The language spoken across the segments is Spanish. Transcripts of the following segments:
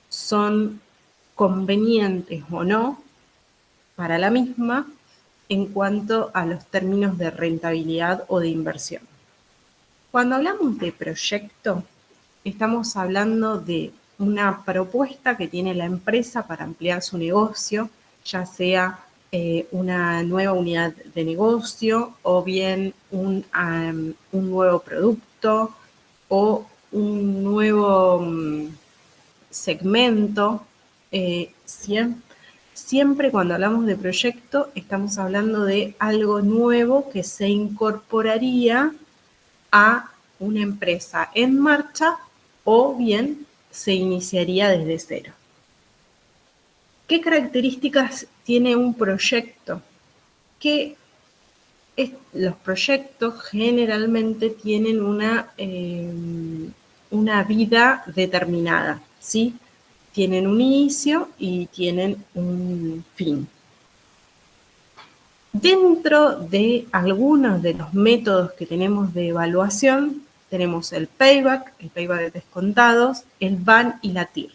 son convenientes o no para la misma en cuanto a los términos de rentabilidad o de inversión. Cuando hablamos de proyecto, estamos hablando de una propuesta que tiene la empresa para ampliar su negocio, ya sea una nueva unidad de negocio o bien un nuevo producto o un nuevo segmento. Siempre cuando hablamos de proyecto estamos hablando de algo nuevo que se incorporaría a una empresa en marcha o bien se iniciaría desde cero. ¿Qué características tiene un proyecto? Que los proyectos generalmente tienen una vida determinada, ¿sí? Tienen un inicio y tienen un fin. Dentro de algunos de los métodos que tenemos de evaluación, tenemos el payback de descontados, el BAN y la TIR.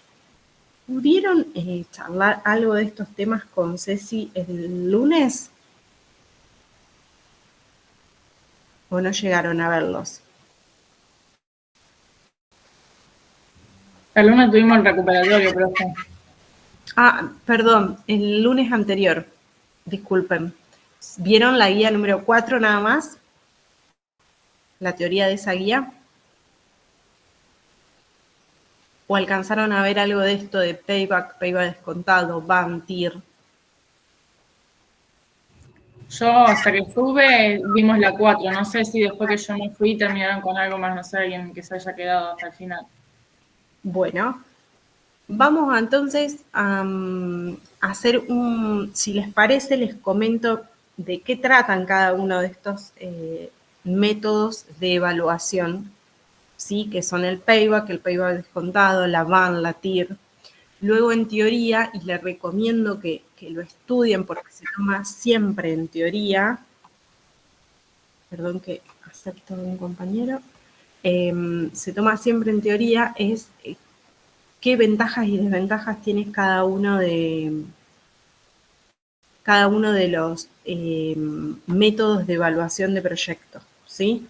¿Pudieron charlar algo de estos temas con Ceci el lunes? ¿O no llegaron a verlos? El lunes tuvimos el recuperatorio, profe. Ah, perdón, el lunes anterior. Disculpen. ¿Vieron la guía número 4 nada más? La teoría de esa guía. ¿O alcanzaron a ver algo de esto de payback descontado, BAN, TIR? Yo hasta que sube vimos la 4, no sé si después que yo me fui terminaron con algo más, no sé, alguien que se haya quedado hasta el final. Bueno, vamos entonces a hacer si les parece, les comento de qué tratan cada uno de estos métodos de evaluación, ¿sí? Que son el payback descontado, la BAN, la TIR. Luego en teoría, y les recomiendo que lo estudien porque se toma siempre en teoría, perdón que acepto a un compañero, se toma siempre en teoría es qué ventajas y desventajas tiene cada uno de los métodos de evaluación de proyectos, ¿sí?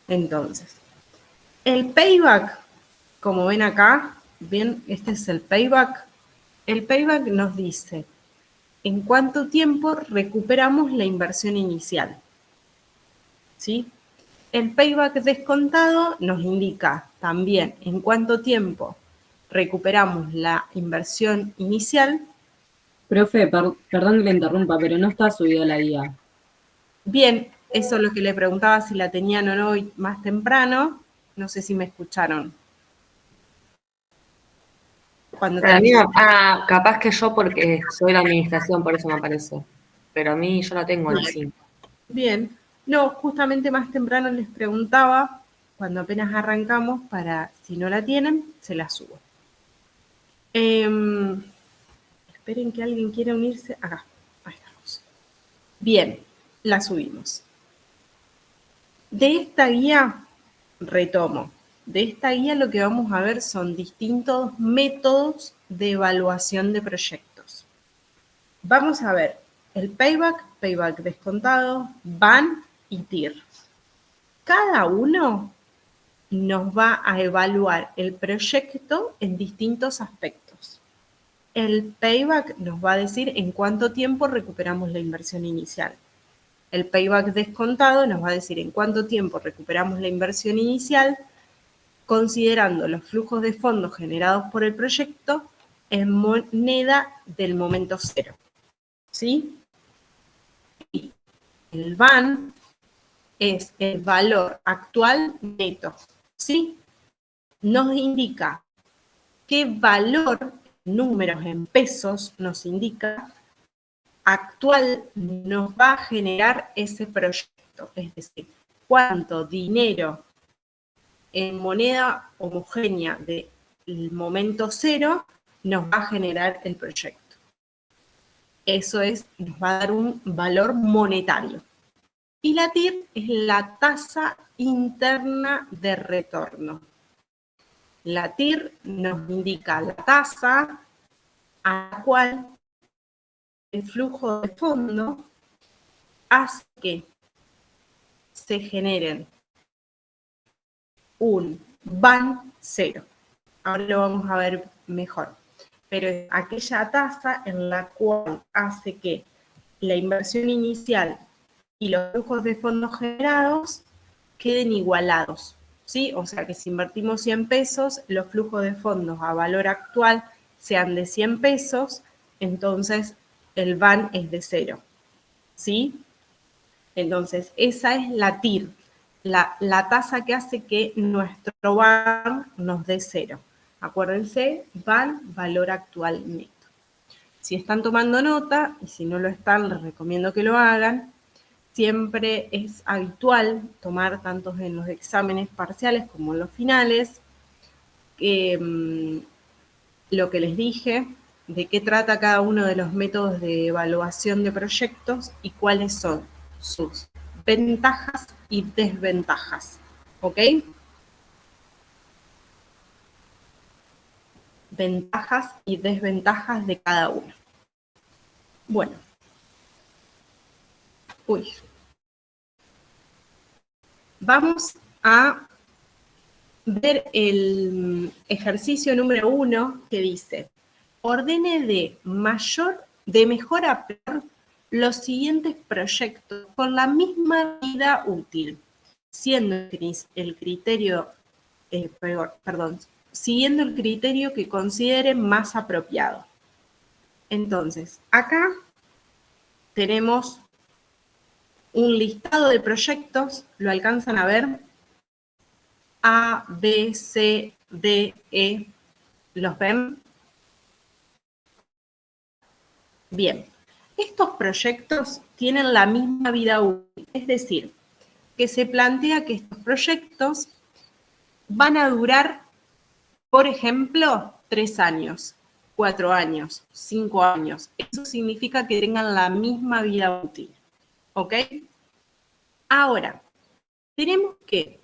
Entonces, el payback, como ven acá, bien, este es el payback. El payback nos dice en cuánto tiempo recuperamos la inversión inicial, ¿sí? El payback descontado nos indica también en cuánto tiempo recuperamos la inversión inicial. Profe, perdón que le interrumpa, pero no está subida la guía. Bien, eso es lo que le preguntaba si la tenían o no hoy más temprano. No sé si me escucharon. Para mí, capaz que yo porque soy la administración, por eso me aparece. Pero a mí yo la tengo en 5. Bien. No, justamente más temprano les preguntaba, cuando apenas arrancamos, para si no la tienen, se la subo. Esperen que alguien quiera unirse. Acá, ahí estamos. Bien, la subimos. De esta guía, retomo, de esta guía lo que vamos a ver son distintos métodos de evaluación de proyectos. Vamos a ver el payback descontado, BAN y TIR. Cada uno nos va a evaluar el proyecto en distintos aspectos. El payback nos va a decir en cuánto tiempo recuperamos la inversión inicial. El payback descontado nos va a decir en cuánto tiempo recuperamos la inversión inicial, considerando los flujos de fondos generados por el proyecto en moneda del momento cero, ¿sí? Y el BAN es el valor actual neto, ¿sí? Nos indica qué valor, números en pesos, nos indica actual nos va a generar ese proyecto, es decir, cuánto dinero en moneda homogénea del momento cero nos va a generar el proyecto. Eso nos va a dar un valor monetario. Y la TIR es la tasa interna de retorno, La TIR nos indica la tasa a la cual el flujo de fondo hace que se generen un van cero. Ahora lo vamos a ver mejor. Pero es aquella tasa en la cual hace que la inversión inicial y los flujos de fondos generados queden igualados, ¿sí? O sea que si invertimos 100 pesos, los flujos de fondos a valor actual sean de 100 pesos, entonces el van es de 0, ¿sí? Entonces, esa es la TIR, la tasa que hace que nuestro van nos dé 0. Acuérdense, van, valor actual neto. Si están tomando nota, y si no lo están, les recomiendo que lo hagan. Siempre es habitual tomar tanto en los exámenes parciales como en los finales, lo que les dije, de qué trata cada uno de los métodos de evaluación de proyectos y cuáles son sus ventajas y desventajas, ¿ok? Ventajas y desventajas de cada uno. Bueno. Vamos a ver el ejercicio número 1 que dice, ordene de mejor a peor los siguientes proyectos con la misma vida útil, siendo el criterio, siguiendo el criterio que considere más apropiado. Entonces, acá tenemos un listado de proyectos, ¿lo alcanzan a ver? A, B, C, D, E, ¿los ven? Bien, estos proyectos tienen la misma vida útil, es decir, que se plantea que estos proyectos van a durar, por ejemplo, 3 años, 4 años, 5 años. Eso significa que tengan la misma vida útil, ¿ok? Ahora, tenemos que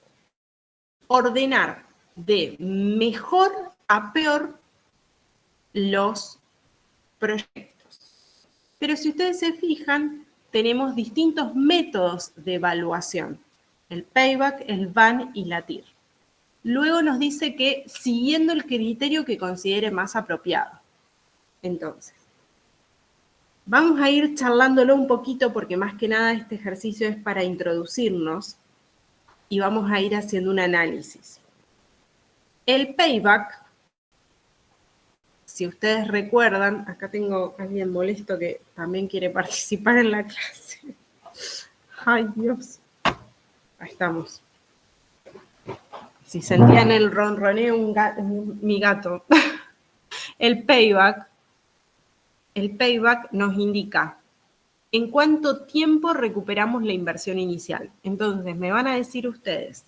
ordenar de mejor a peor los proyectos. Pero si ustedes se fijan, tenemos distintos métodos de evaluación. El payback, el van y la TIR. Luego nos dice que siguiendo el criterio que considere más apropiado. Entonces, vamos a ir charlándolo un poquito porque más que nada este ejercicio es para introducirnos y vamos a ir haciendo un análisis. El payback, si ustedes recuerdan, acá tengo a alguien molesto que también quiere participar en la clase. Ay, Dios. Ahí estamos. Si sentían el ronroneo, mi gato. El payback nos indica en cuánto tiempo recuperamos la inversión inicial. Entonces, me van a decir ustedes,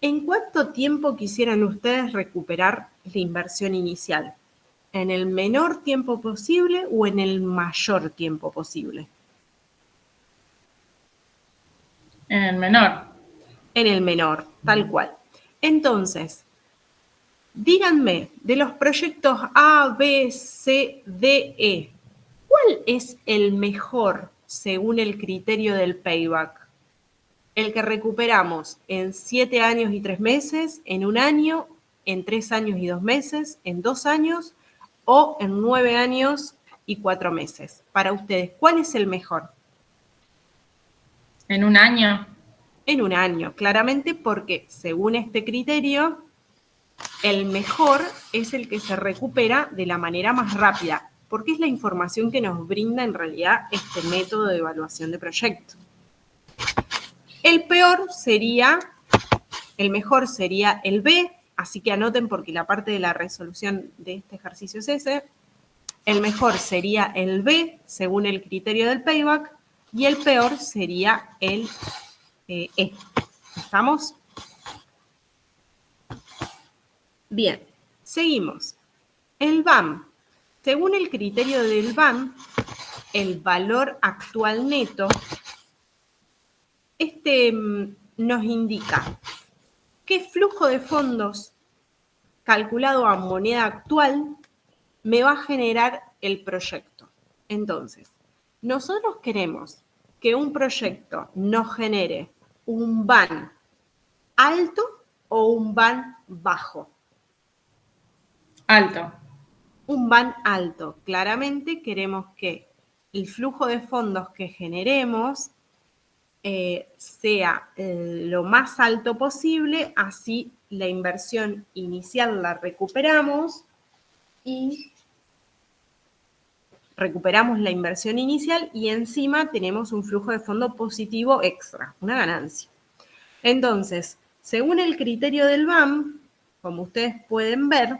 ¿en cuánto tiempo quisieran ustedes recuperar la inversión inicial? ¿En el menor tiempo posible o en el mayor tiempo posible? En el menor. En el menor, tal cual. Entonces, díganme, de los proyectos A, B, C, D, E, ¿cuál es el mejor según el criterio del payback? ¿El que recuperamos en 7 años y 3 meses, en 1 año, en 3 años y 2 meses, en 2 años o en 9 años y 4 meses? Para ustedes, ¿cuál es el mejor? ¿En 1 año? En 1 año, claramente porque según este criterio, el mejor es el que se recupera de la manera más rápida, porque es la información que nos brinda en realidad este método de evaluación de proyecto. El mejor sería el B, así que anoten porque la parte de la resolución de este ejercicio es ese. El mejor sería el B, según el criterio del payback, y el peor sería el E. ¿Estamos? Bien, seguimos. El VAM. Según el criterio del VAM, el valor actual neto, nos indica qué flujo de fondos calculado a moneda actual, me va a generar el proyecto. Entonces, nosotros queremos que un proyecto nos genere un BAN alto o un BAN bajo. Alto. Un BAN alto. Claramente queremos que el flujo de fondos que generemos sea lo más alto posible, así la inversión inicial la recuperamos y recuperamos la inversión inicial y encima tenemos un flujo de fondo positivo extra, una ganancia. Entonces, según el criterio del BAM, como ustedes pueden ver,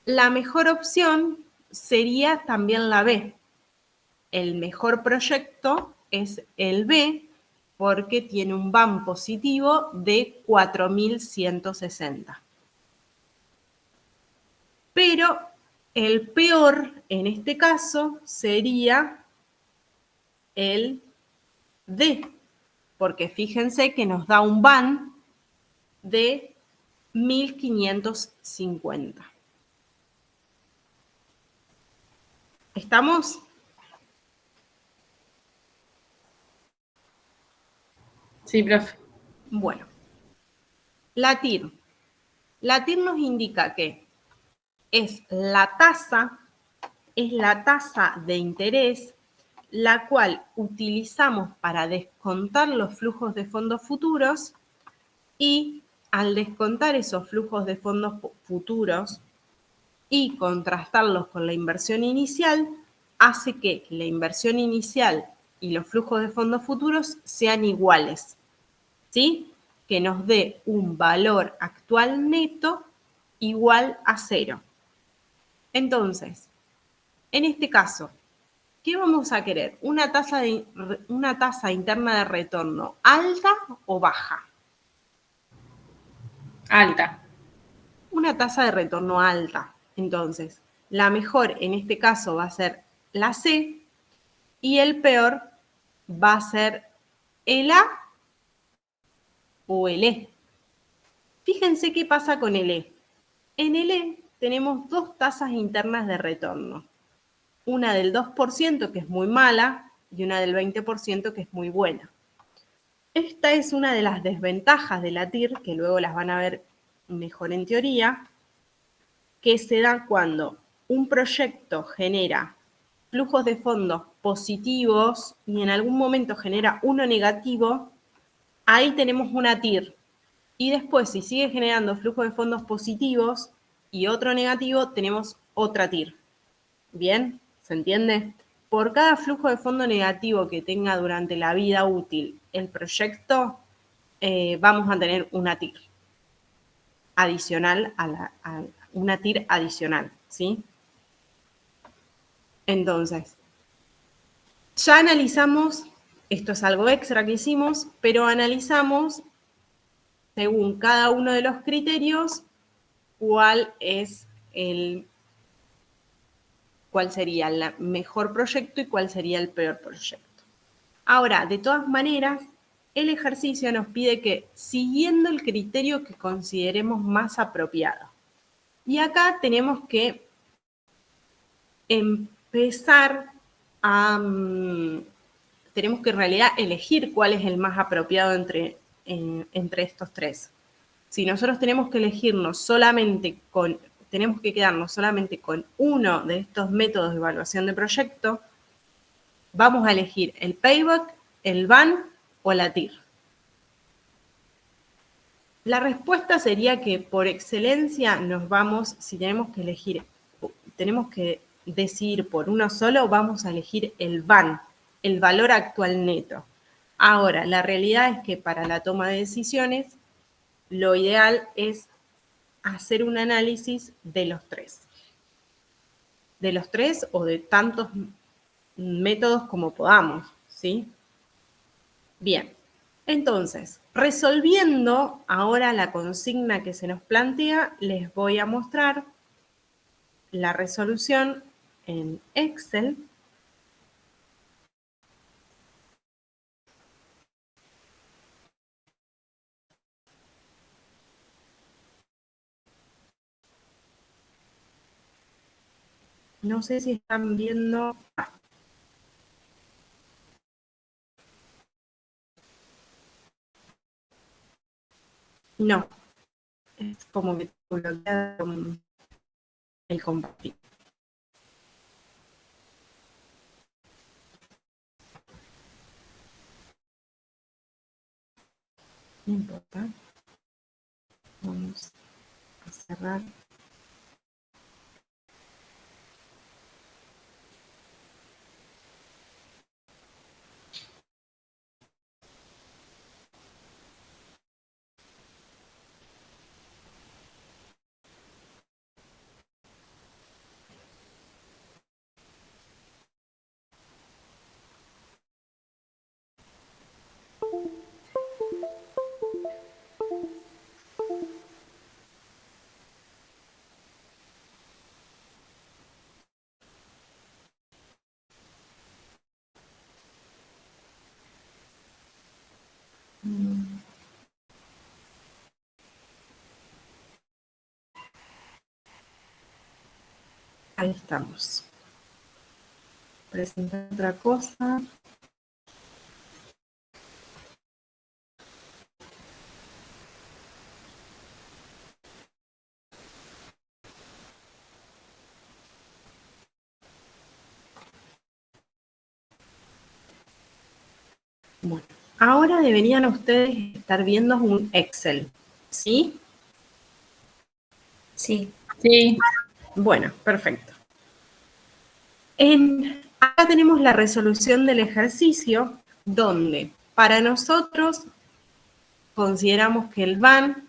la mejor opción sería también la B. El mejor proyecto es el B porque tiene un BAM positivo de 4.160. Pero el peor en este caso sería el D, porque fíjense que nos da un BAN de 1.550. ¿Estamos? Sí, profe. Bueno, la TIR. La TIR nos indica que es la tasa de interés la cual utilizamos para descontar los flujos de fondos futuros y al descontar esos flujos de fondos futuros y contrastarlos con la inversión inicial, hace que la inversión inicial y los flujos de fondos futuros sean iguales, ¿sí? Que nos dé un valor actual neto igual a 0. Entonces, en este caso, ¿qué vamos a querer? ¿Una tasa interna de retorno alta o baja? Alta. Una tasa de retorno alta. Entonces, la mejor en este caso va a ser la C y el peor va a ser el A o el E. Fíjense qué pasa con el E. En el E tenemos dos tasas internas de retorno. Una del 2%, que es muy mala, y una del 20%, que es muy buena. Esta es una de las desventajas de la TIR, que luego las van a ver mejor en teoría, que se da cuando un proyecto genera flujos de fondos positivos y en algún momento genera uno negativo, ahí tenemos una TIR. Y después, si sigue generando flujos de fondos positivos y otro negativo, tenemos otra TIR. ¿Bien? ¿Se entiende? Por cada flujo de fondo negativo que tenga durante la vida útil el proyecto, vamos a tener una TIR adicional una TIR adicional, ¿sí? Entonces, ya analizamos, esto es algo extra que hicimos, pero analizamos según cada uno de los criterios cuál sería el mejor proyecto y cuál sería el peor proyecto. Ahora, de todas maneras, el ejercicio nos pide que siguiendo el criterio que consideremos más apropiado. Y acá tenemos que empezar tenemos que en realidad elegir cuál es el más apropiado entre estos tres. Si nosotros tenemos que tenemos que quedarnos solamente con uno de estos métodos de evaluación de proyecto, vamos a elegir el payback, el BAN o la TIR. La respuesta sería que por excelencia si tenemos que decidir por uno solo, vamos a elegir el BAN, el valor actual neto. Ahora, la realidad es que para la toma de decisiones, lo ideal es hacer un análisis de los tres. De los tres o de tantos métodos como podamos, ¿sí? Bien, entonces, resolviendo ahora la consigna que se nos plantea, les voy a mostrar la resolución en Excel. No sé si están viendo. No, es como que tengo bloqueado el compartir. No importa. Vamos a cerrar. Ahí estamos. Presentar otra cosa. Bueno, ahora deberían ustedes estar viendo un Excel, ¿sí? Sí. Sí, Bueno, perfecto. Acá tenemos la resolución del ejercicio, donde para nosotros consideramos que el BAN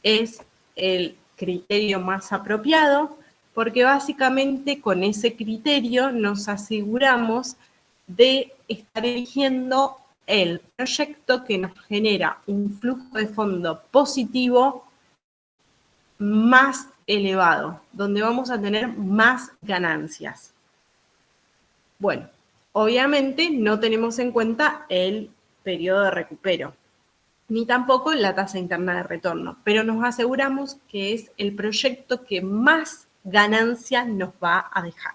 es el criterio más apropiado, porque básicamente con ese criterio nos aseguramos de estar eligiendo el proyecto que nos genera un flujo de fondo positivo más elevado, donde vamos a tener más ganancias. Bueno, obviamente no tenemos en cuenta el periodo de recupero, ni tampoco la tasa interna de retorno, pero nos aseguramos que es el proyecto que más ganancia nos va a dejar.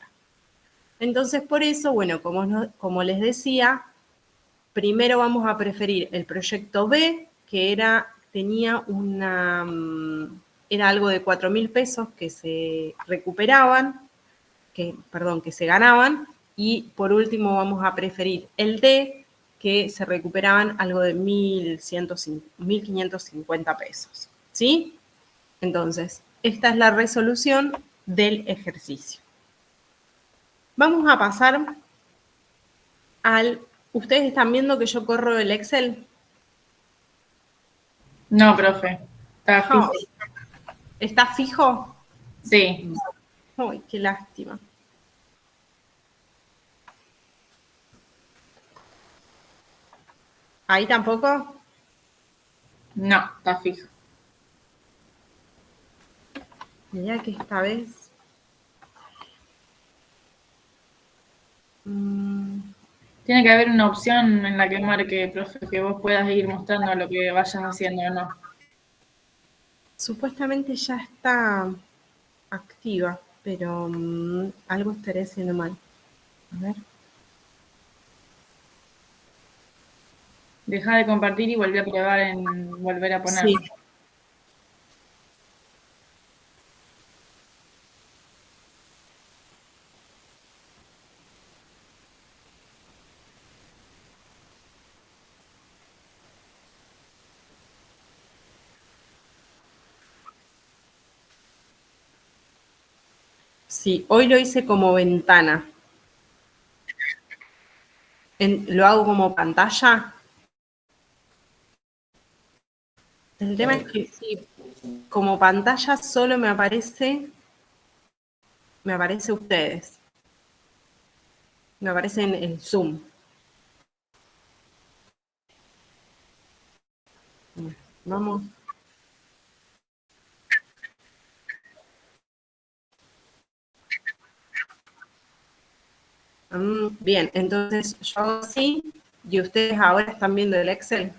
Entonces, por eso, bueno, como les decía, primero vamos a preferir el proyecto B, que tenía era algo de 4.000 pesos que se recuperaban, que se ganaban, y por último vamos a preferir el D, que se recuperaban algo de 1.550 pesos, ¿sí? Entonces, esta es la resolución del ejercicio. Vamos a pasar ¿Ustedes están viendo que yo corro el Excel? no, profe. Está fijo. ¿Está fijo? Sí. Ay, qué lástima. ¿Ahí tampoco? No, está fijo. Mirá que esta vez... Tiene que haber una opción en la que marque, profe, que vos puedas ir mostrando lo que vayas haciendo o no. Supuestamente ya está activa, pero algo estaré haciendo mal. A ver. Deja de compartir y volví a probar en volver a poner. Sí. Sí, hoy lo hice como ventana. ¿Lo hago como pantalla? El tema es que sí, como pantalla solo me aparece ustedes. Me aparece en el Zoom. Vamos. Bien, entonces yo hago así y ustedes ahora están viendo el Excel.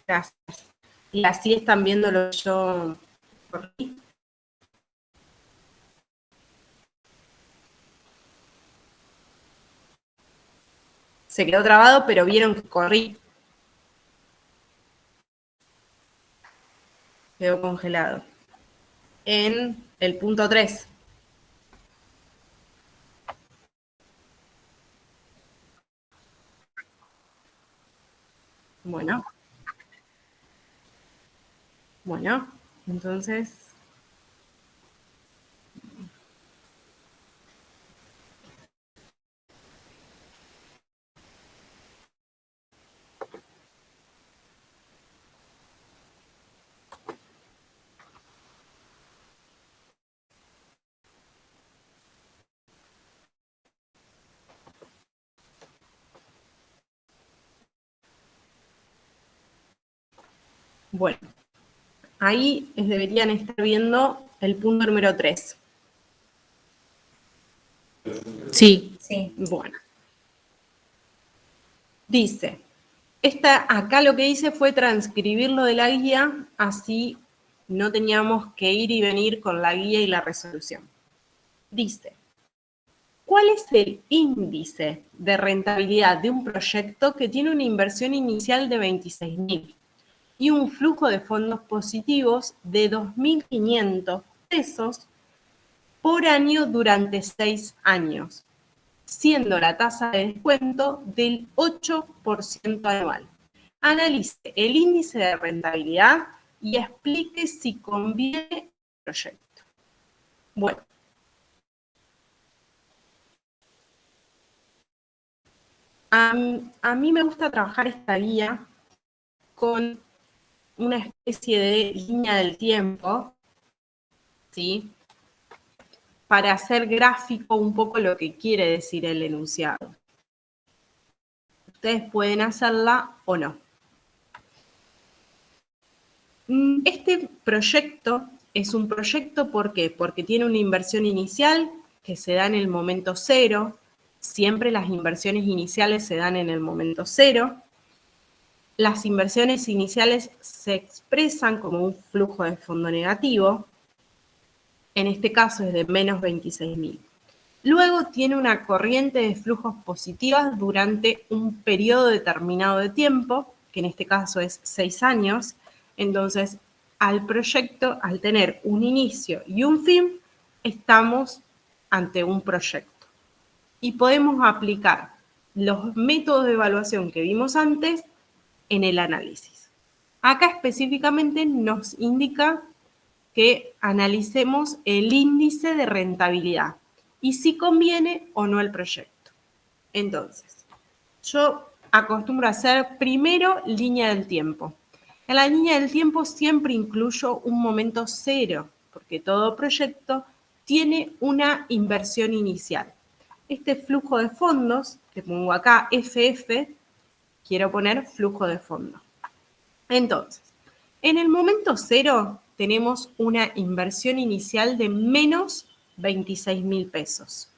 Gracias. Y así están viendo lo que yo corrí. Se quedó trabado, pero vieron que corrí. Quedó congelado. En el punto 3. Bueno. Bueno, entonces... Bueno, ahí deberían estar viendo el punto número 3. Sí. Bueno. Dice, acá lo que hice fue transcribirlo de la guía, así no teníamos que ir y venir con la guía y la resolución. Dice, ¿cuál es el índice de rentabilidad de un proyecto que tiene una inversión inicial de 26.000 y un flujo de fondos positivos de 2.500 pesos por año durante 6 años, siendo la tasa de descuento del 8% anual? Analice el índice de rentabilidad y explique si conviene el proyecto. Bueno. A mí me gusta trabajar esta guía con una especie de línea del tiempo, ¿sí? Para hacer gráfico un poco lo que quiere decir el enunciado. Ustedes pueden hacerla o no. Este proyecto es un proyecto, ¿por qué? Porque tiene una inversión inicial que se da en el momento 0. Siempre las inversiones iniciales se dan en el momento 0. Las inversiones iniciales se expresan como un flujo de fondo negativo. En este caso es de menos 26.000. Luego tiene una corriente de flujos positivas durante un periodo determinado de tiempo, que en este caso es 6 años. Entonces, al proyecto, al tener un inicio y un fin, estamos ante un proyecto. Y podemos aplicar los métodos de evaluación que vimos antes en el análisis. Acá específicamente nos indica que analicemos el índice de rentabilidad y si conviene o no el proyecto. Entonces, yo acostumbro a hacer primero línea del tiempo. En la línea del tiempo siempre incluyo un momento 0, porque todo proyecto tiene una inversión inicial. Este flujo de fondos, que pongo acá FF, quiero poner flujo de fondos. Entonces, en el momento 0 tenemos una inversión inicial de menos 26.000 pesos.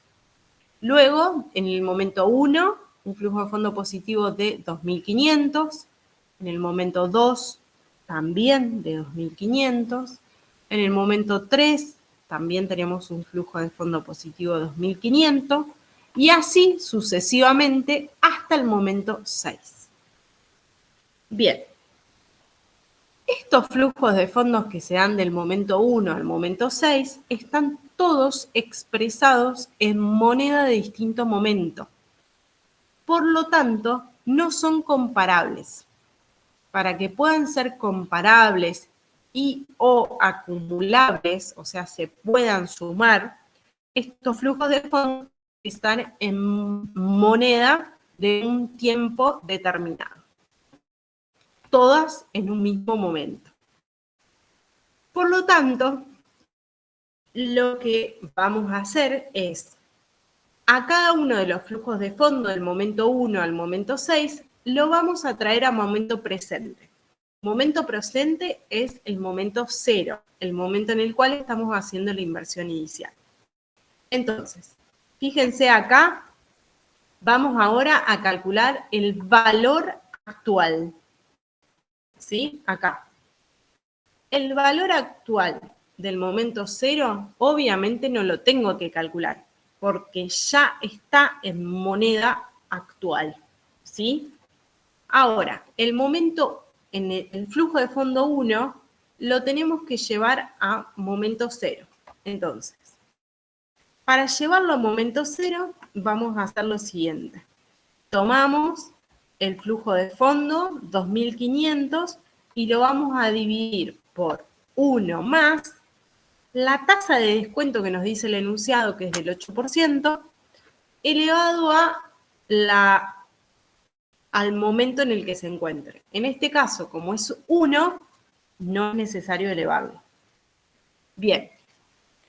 Luego, en el momento 1, un flujo de fondo positivo de 2.500. En el momento 2, también de 2.500. En el momento 3, también tenemos un flujo de fondo positivo de 2.500. Y así sucesivamente hasta el momento 6. Bien. Estos flujos de fondos que se dan del momento 1 al momento 6 están todos expresados en moneda de distinto momento. Por lo tanto, no son comparables. Para que puedan ser comparables y o acumulables, o sea, se puedan sumar, estos flujos de fondos están en moneda de un tiempo determinado. Todas en un mismo momento. Por lo tanto, lo que vamos a hacer es, a cada uno de los flujos de fondo del momento 1 al momento 6, lo vamos a traer a momento presente. Momento presente es el momento 0, el momento en el cual estamos haciendo la inversión inicial. Entonces, fíjense acá, vamos ahora a calcular el valor actual. ¿Sí? Acá. El valor actual del momento 0, obviamente no lo tengo que calcular, porque ya está en moneda actual. ¿sí? Ahora, el momento, en el flujo de fondo 1, lo tenemos que llevar a momento 0. Entonces, para llevarlo a momento 0, vamos a hacer lo siguiente. Tomamos el flujo de fondo, 2.500, y lo vamos a dividir por 1 más la tasa de descuento que nos dice el enunciado, que es del 8%, elevado al momento en el que se encuentre. En este caso, como es 1, no es necesario elevarlo. Bien,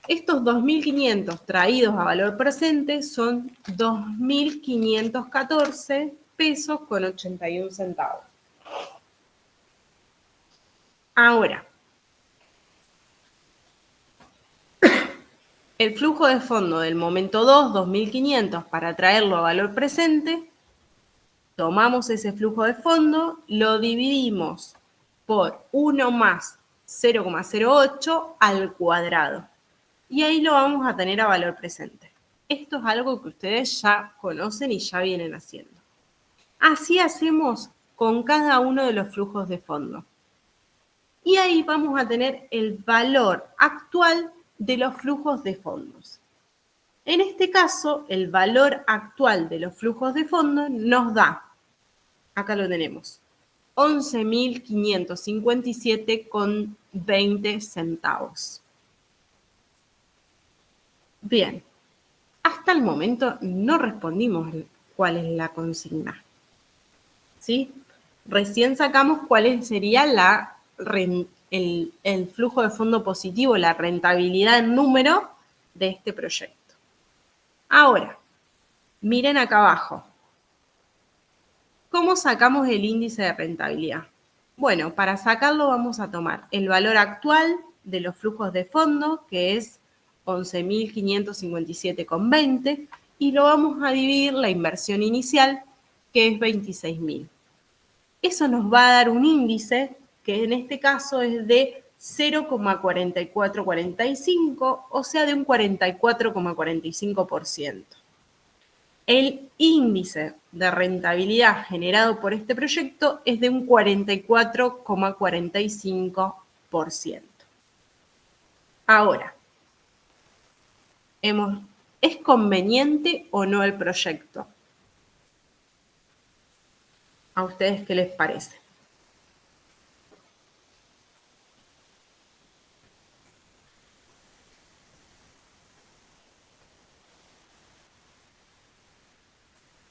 estos 2.500 traídos a valor presente son 2.514 pesos con 81 centavos. Ahora, el flujo de fondo del momento 2, 2.500, para traerlo a valor presente, tomamos ese flujo de fondo, lo dividimos por 1 más 0,08 al cuadrado. Y ahí lo vamos a tener a valor presente. Esto es algo que ustedes ya conocen y ya vienen haciendo. Así hacemos con cada uno de los flujos de fondo. Y ahí vamos a tener el valor actual de los flujos de fondos. En este caso, el valor actual de los flujos de fondo nos da, acá lo tenemos, 11.557,20 centavos. Bien, hasta el momento no respondimos cuál es la consigna, ¿sí? Recién sacamos cuál sería el flujo de fondo positivo, la rentabilidad en número de este proyecto. Ahora, miren acá abajo. ¿Cómo sacamos el índice de rentabilidad? Bueno, para sacarlo vamos a tomar el valor actual de los flujos de fondo, que es 11.557,20, y lo vamos a dividir la inversión inicial, que es 26.000. Eso nos va a dar un índice que en este caso es de 0,4445, o sea, de un 44,45%. El índice de rentabilidad generado por este proyecto es de un 44,45%. Ahora, ¿es conveniente o no el proyecto? ¿A ustedes qué les parece?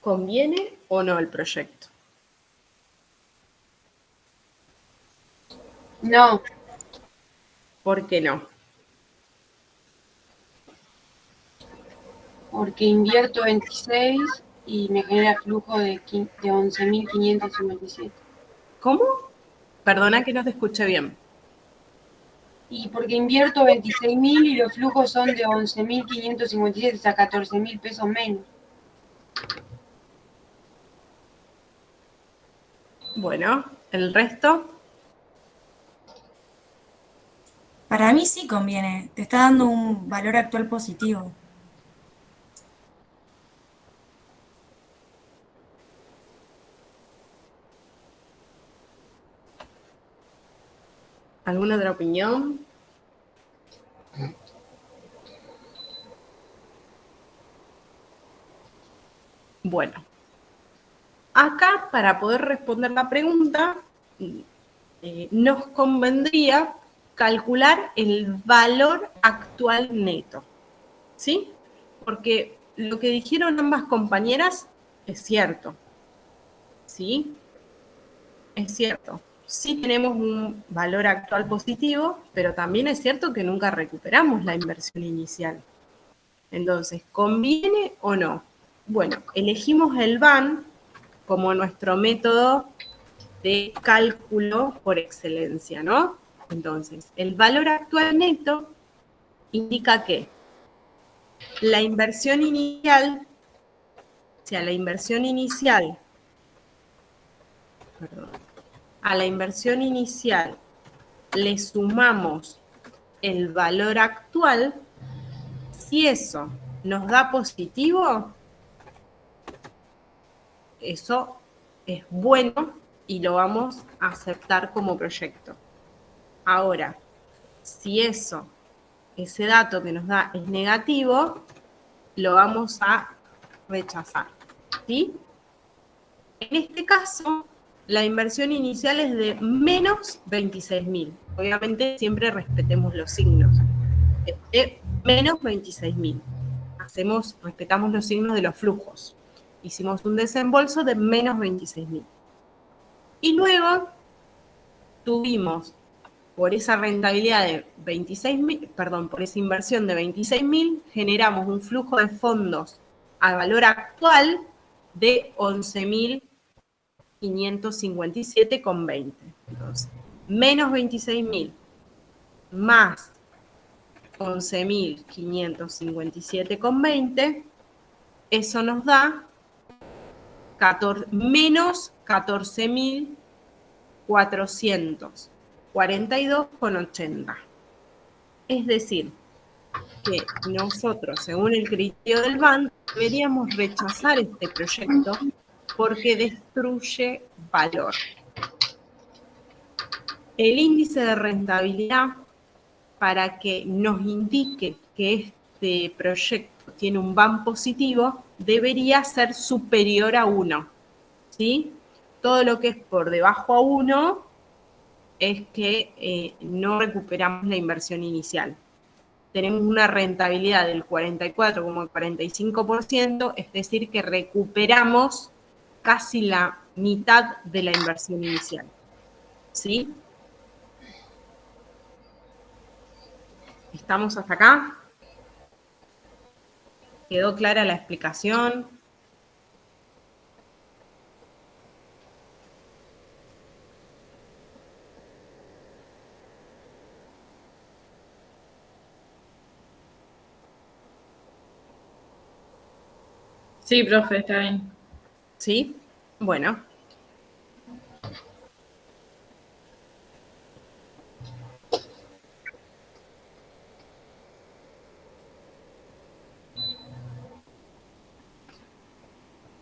¿Conviene o no el proyecto? No, ¿Por qué no? porque invierto 26 y me genera flujo de 11.557. ¿Cómo? Perdona que no te escuché bien. Y porque invierto 26.000 y los flujos son de 11.557, o sea, 14.000 pesos menos. Bueno, ¿el resto? Para mí sí conviene, te está dando un valor actual positivo. ¿Alguna otra opinión? Bueno, acá para poder responder la pregunta, nos convendría calcular el valor actual neto, ¿sí? Porque lo que dijeron ambas compañeras es cierto, ¿sí? Es cierto. Sí tenemos un valor actual positivo, pero también es cierto que nunca recuperamos la inversión inicial. Entonces, ¿conviene o no? Bueno, elegimos el VAN como nuestro método de cálculo por excelencia, ¿no? Entonces, el valor actual neto indica que la inversión inicial, si a la inversión inicial, a la inversión inicial le sumamos el valor actual, si eso nos da positivo, eso es bueno y lo vamos a aceptar como proyecto. Ahora, si ese dato que nos da es negativo, lo vamos a rechazar, ¿sí? En este caso, la inversión inicial es de menos 26.000. Obviamente siempre respetemos los signos. De menos 26.000. Respetamos los signos de los flujos. Hicimos un desembolso de menos 26.000. Y luego tuvimos, por esa rentabilidad de 26.000, perdón, por esa inversión de 26.000, generamos un flujo de fondos a valor actual de 11.557,20. Entonces, menos 26.000 más 11.557,20, eso nos da menos 14.442,80. Es decir, que nosotros, según el criterio del BAN, deberíamos rechazar este proyecto porque destruye valor. El índice de rentabilidad, para que nos indique que este proyecto tiene un BAN positivo, debería ser superior a 1, ¿sí? Todo lo que es por debajo a 1 es que no recuperamos la inversión inicial. Tenemos una rentabilidad del 44,45%, es decir, que recuperamos casi la mitad de la inversión inicial, ¿sí? ¿Estamos hasta acá? ¿Quedó clara la explicación? Sí, profe, está bien. ¿Sí? Bueno.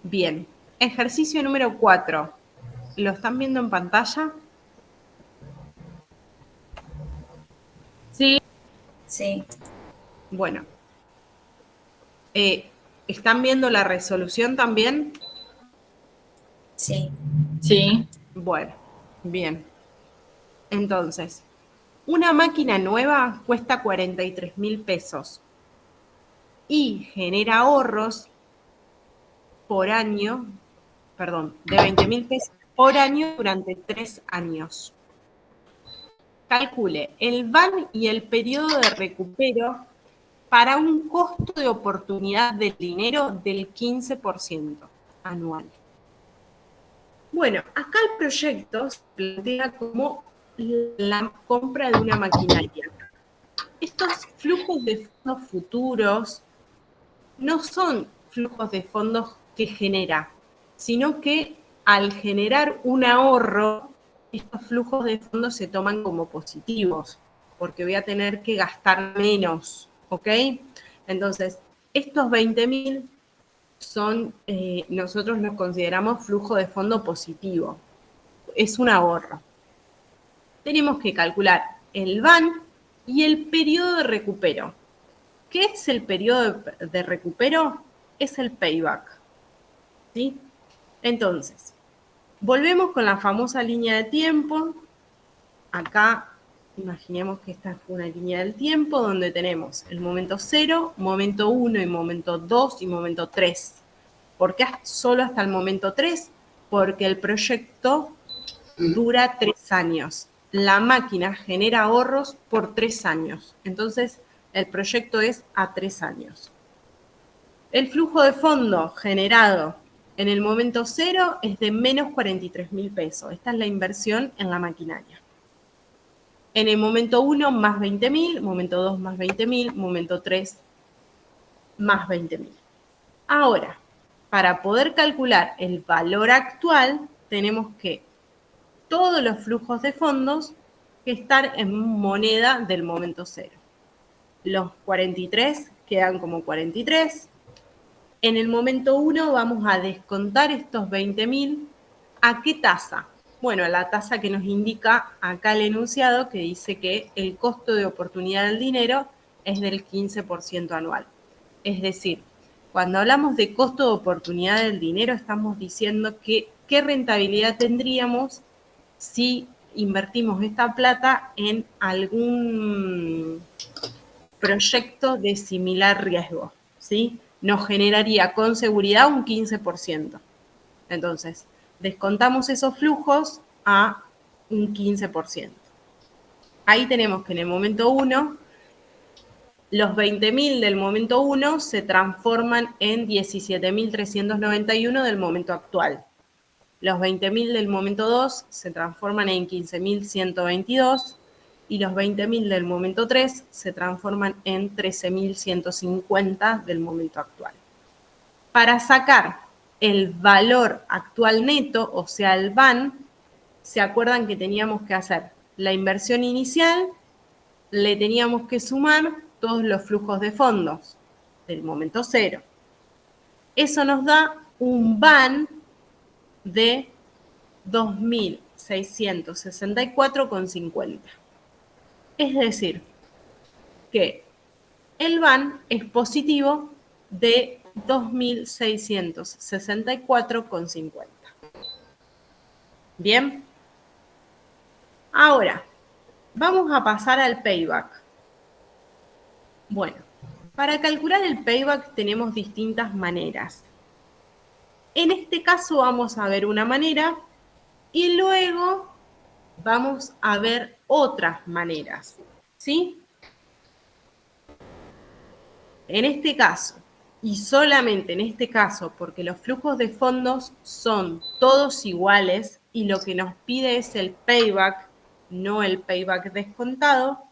Bien. Ejercicio número 4. ¿Lo están viendo en pantalla? Sí, Sí, Bueno. ¿Están viendo la resolución también? sí, sí, Bueno, bien. Entonces, una máquina nueva cuesta 43.000 pesos y genera ahorros por año, perdón, de 20.000 pesos por año durante 3 años. Calcule el BAN y el periodo de recupero para un costo de oportunidad del dinero del 15% anual. Bueno, acá el proyecto se plantea como la compra de una maquinaria. Estos flujos de fondos futuros no son flujos de fondos que genera, sino que al generar un ahorro, estos flujos de fondos se toman como positivos, porque voy a tener que gastar menos, ¿ok? Entonces, estos 20.000 son, nosotros los consideramos flujo de fondo positivo, es un ahorro. Tenemos que calcular el BAN y el periodo de recupero. ¿Qué es el periodo de recupero? Es el payback, ¿sí? Entonces, volvemos con la famosa línea de tiempo. Acá, imaginemos que esta es una línea del tiempo donde tenemos el momento 0, momento 1 y momento 2 y momento 3. ¿Por qué solo hasta el momento 3? Porque el proyecto dura 3 años. La máquina genera ahorros por 3 años. Entonces, el proyecto es a 3 años. El flujo de fondo generado en el momento 0 es de menos 43.000 pesos. Esta es la inversión en la maquinaria. En el momento 1, más 20.000, momento 2, más 20.000, momento 3, más 20.000. Ahora, para poder calcular el valor actual, tenemos que todos los flujos de fondos que están en moneda del momento 0. Los 43 quedan como 43. En el momento 1 vamos a descontar estos 20.000 ¿A qué tasa? Bueno, a la tasa que nos indica acá el enunciado, que dice que el costo de oportunidad del dinero es del 15% anual. Es decir, cuando hablamos de costo de oportunidad del dinero, estamos diciendo que qué rentabilidad tendríamos si invertimos esta plata en algún proyecto de similar riesgo, ¿sí? Nos generaría con seguridad un 15%. Entonces, descontamos esos flujos a un 15%. Ahí tenemos que en el momento 1, los 20.000 del momento 1 se transforman en 17.391 del momento actual. Los 20.000 del momento 2 se transforman en 15.122 y los 20.000 del momento 3 se transforman en 13.150 del momento actual. Para sacar el valor actual neto, o sea, el VAN, ¿se acuerdan que teníamos que hacer la inversión inicial? Le teníamos que sumar todos los flujos de fondos del momento 0. Eso nos da un VAN de 2.664,50. Es decir, que el VAN es positivo de 2.664,50. Bien. Ahora, vamos a pasar al payback. Bueno, para calcular el payback tenemos distintas maneras. En este caso vamos a ver una manera y luego vamos a ver otras maneras, ¿sí? En este caso, y solamente en este caso, porque los flujos de fondos son todos iguales y lo que nos pide es el payback, no el payback descontado,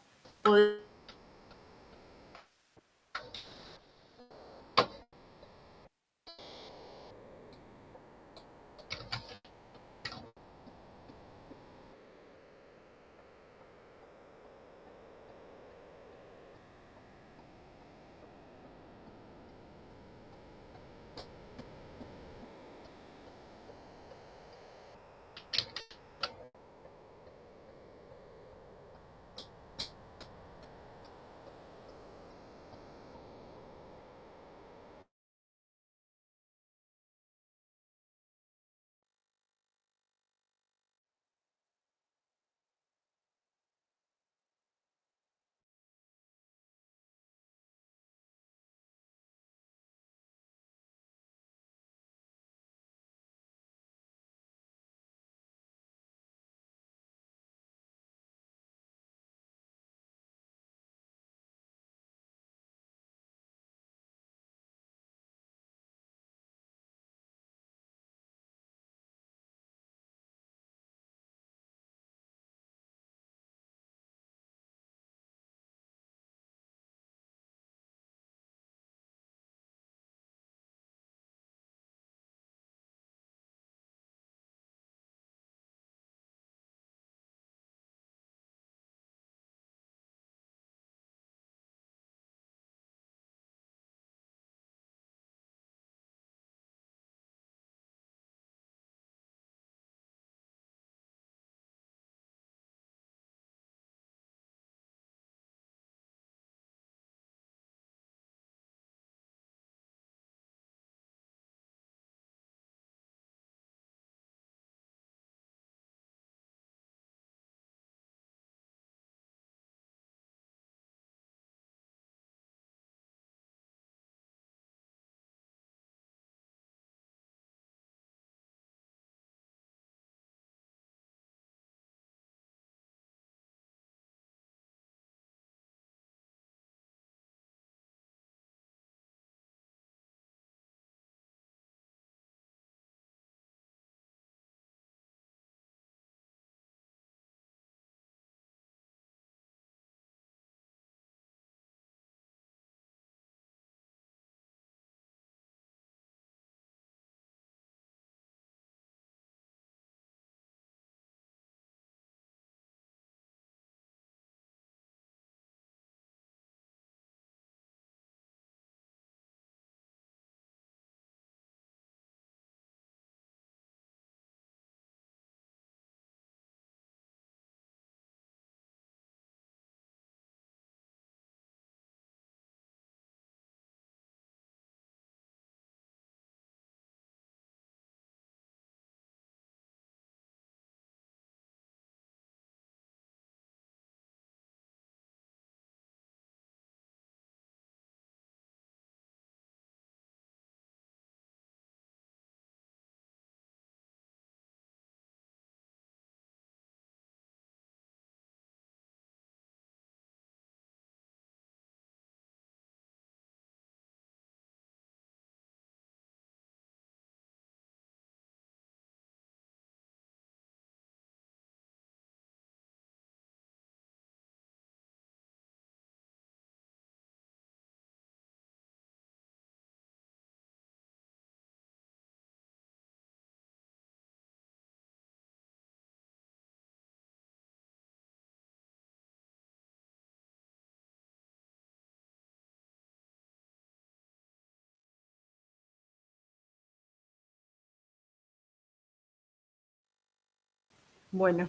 Bueno,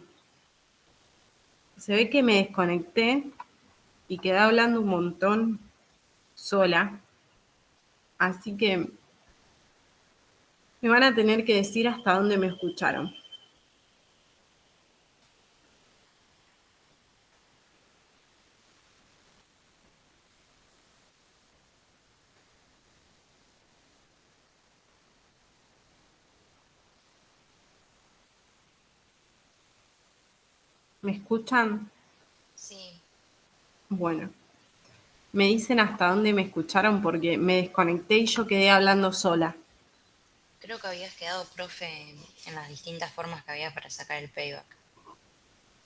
se ve que me desconecté y quedé hablando un montón sola. Así que me van a tener que decir hasta dónde me escucharon. ¿Me escuchan? Sí. Bueno, me dicen hasta dónde me escucharon porque me desconecté y yo quedé hablando sola. Creo que habías quedado, profe, en las distintas formas que había para sacar el payback.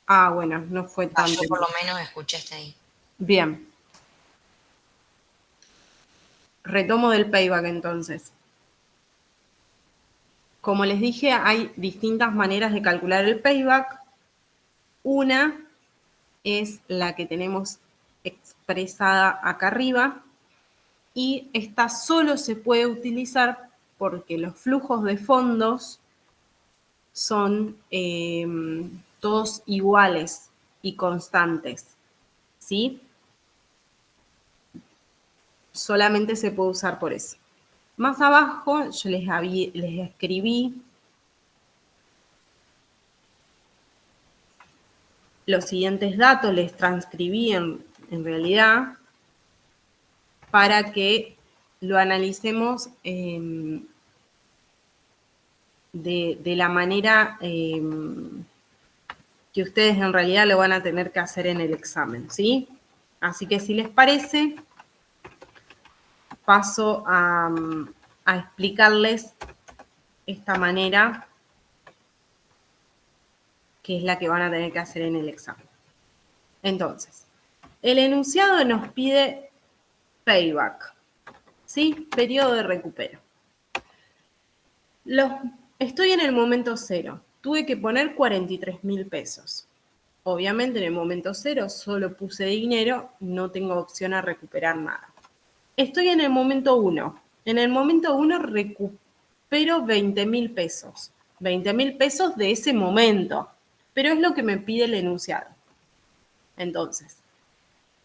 Ah, bueno, no fue tanto. Yo por lo menos escuché hasta ahí. Bien. Retomo del payback entonces. Como les dije, hay distintas maneras de calcular el payback. Una es la que tenemos expresada acá arriba y esta solo se puede utilizar porque los flujos de fondos son todos iguales y constantes, ¿sí? Solamente se puede usar por eso. Más abajo yo les escribí los siguientes datos, les transcribí en realidad para que lo analicemos de la manera que ustedes en realidad lo van a tener que hacer en el examen, ¿sí? Así que si les parece, paso a explicarles esta manera que es la que van a tener que hacer en el examen. Entonces, el enunciado nos pide payback, ¿sí? Periodo de recupero. Estoy en el momento cero. Tuve que poner 43.000 pesos. Obviamente en el momento cero solo puse dinero, no tengo opción a recuperar nada. Estoy en el momento 1. En el momento 1 recupero 20.000 pesos. 20.000 pesos de ese momento, pero es lo que me pide el enunciado. Entonces,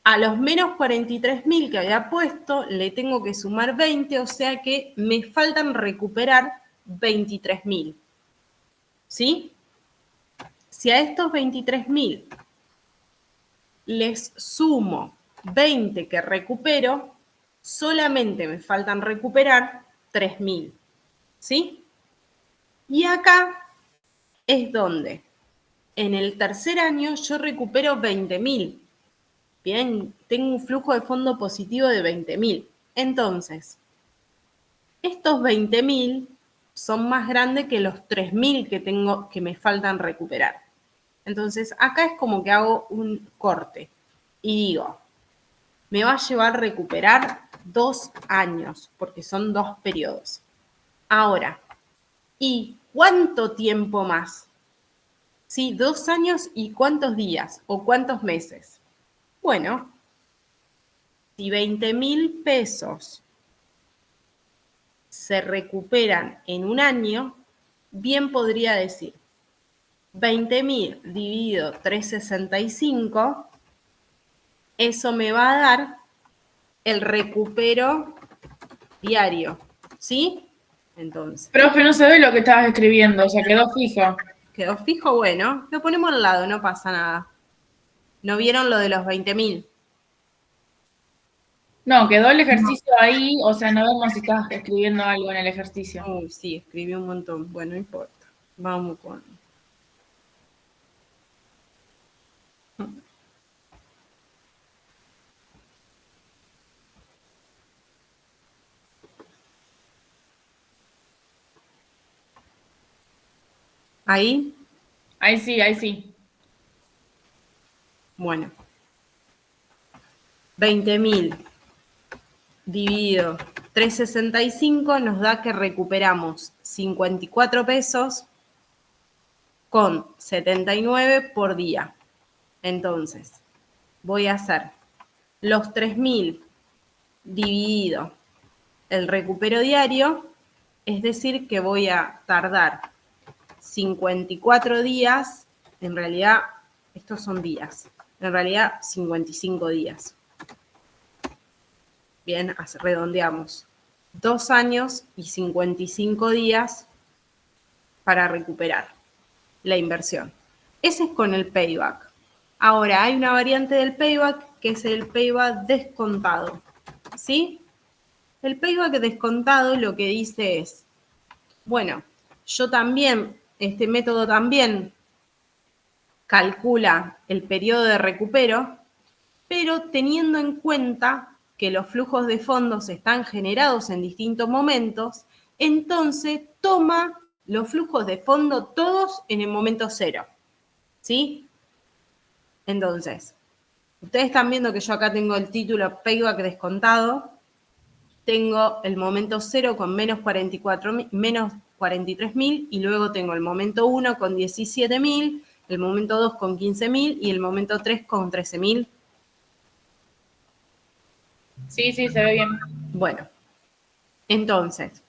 a los menos 43.000 que había puesto, le tengo que sumar 20, o sea que me faltan recuperar 23.000. ¿Sí? Si a estos 23.000 les sumo 20 que recupero, solamente me faltan recuperar 3.000. ¿Sí? Y acá es donde en el tercer año yo recupero 20.000. Bien, tengo un flujo de fondo positivo de 20.000. Entonces, estos 20.000 son más grandes que los 3.000 que me faltan recuperar. Entonces, acá es como que hago un corte y digo, me va a llevar recuperar 2 años, porque son 2 periodos. Ahora, ¿y cuánto tiempo más? ¿Sí? 2 años y cuántos días o cuántos meses. Bueno, si 20.000 pesos se recuperan en un año, bien podría decir 20.000 dividido 365, eso me va a dar el recupero diario, ¿sí? Entonces, Profe, no se ve lo que estabas escribiendo, o sea, quedó fijo. ¿quedó fijo? Bueno, lo ponemos al lado, no pasa nada. ¿No vieron lo de los 20.000? No, quedó el ejercicio ahí, o sea, no vemos si estás escribiendo algo en el ejercicio. Uy, sí, escribí un montón. Bueno, no importa. Vamos con... ¿Ahí? Ahí sí, ahí sí. Bueno. 20.000 dividido 365 nos da que recuperamos 54 pesos con 79 por día. Entonces, voy a hacer los 3.000 dividido el recupero diario, es decir, que voy a tardar 54 días en realidad, estos son días, en realidad 55 días. Bien, redondeamos. 2 años y 55 días para recuperar la inversión. Ese es con el payback. Ahora, hay una variante del payback que es el payback descontado, ¿sí? El payback descontado lo que dice es, bueno, yo también, este método también calcula el periodo de recupero, pero teniendo en cuenta que los flujos de fondos están generados en distintos momentos, entonces toma los flujos de fondo todos en el momento cero, ¿sí? Entonces, ustedes están viendo que yo acá tengo el título Payback descontado, tengo el momento 0 con menos 43.000 y luego tengo el momento 1 con 17.000, el momento 2 con 15.000 y el momento 3 con 13.000. Sí, se ve bien. Bueno, entonces,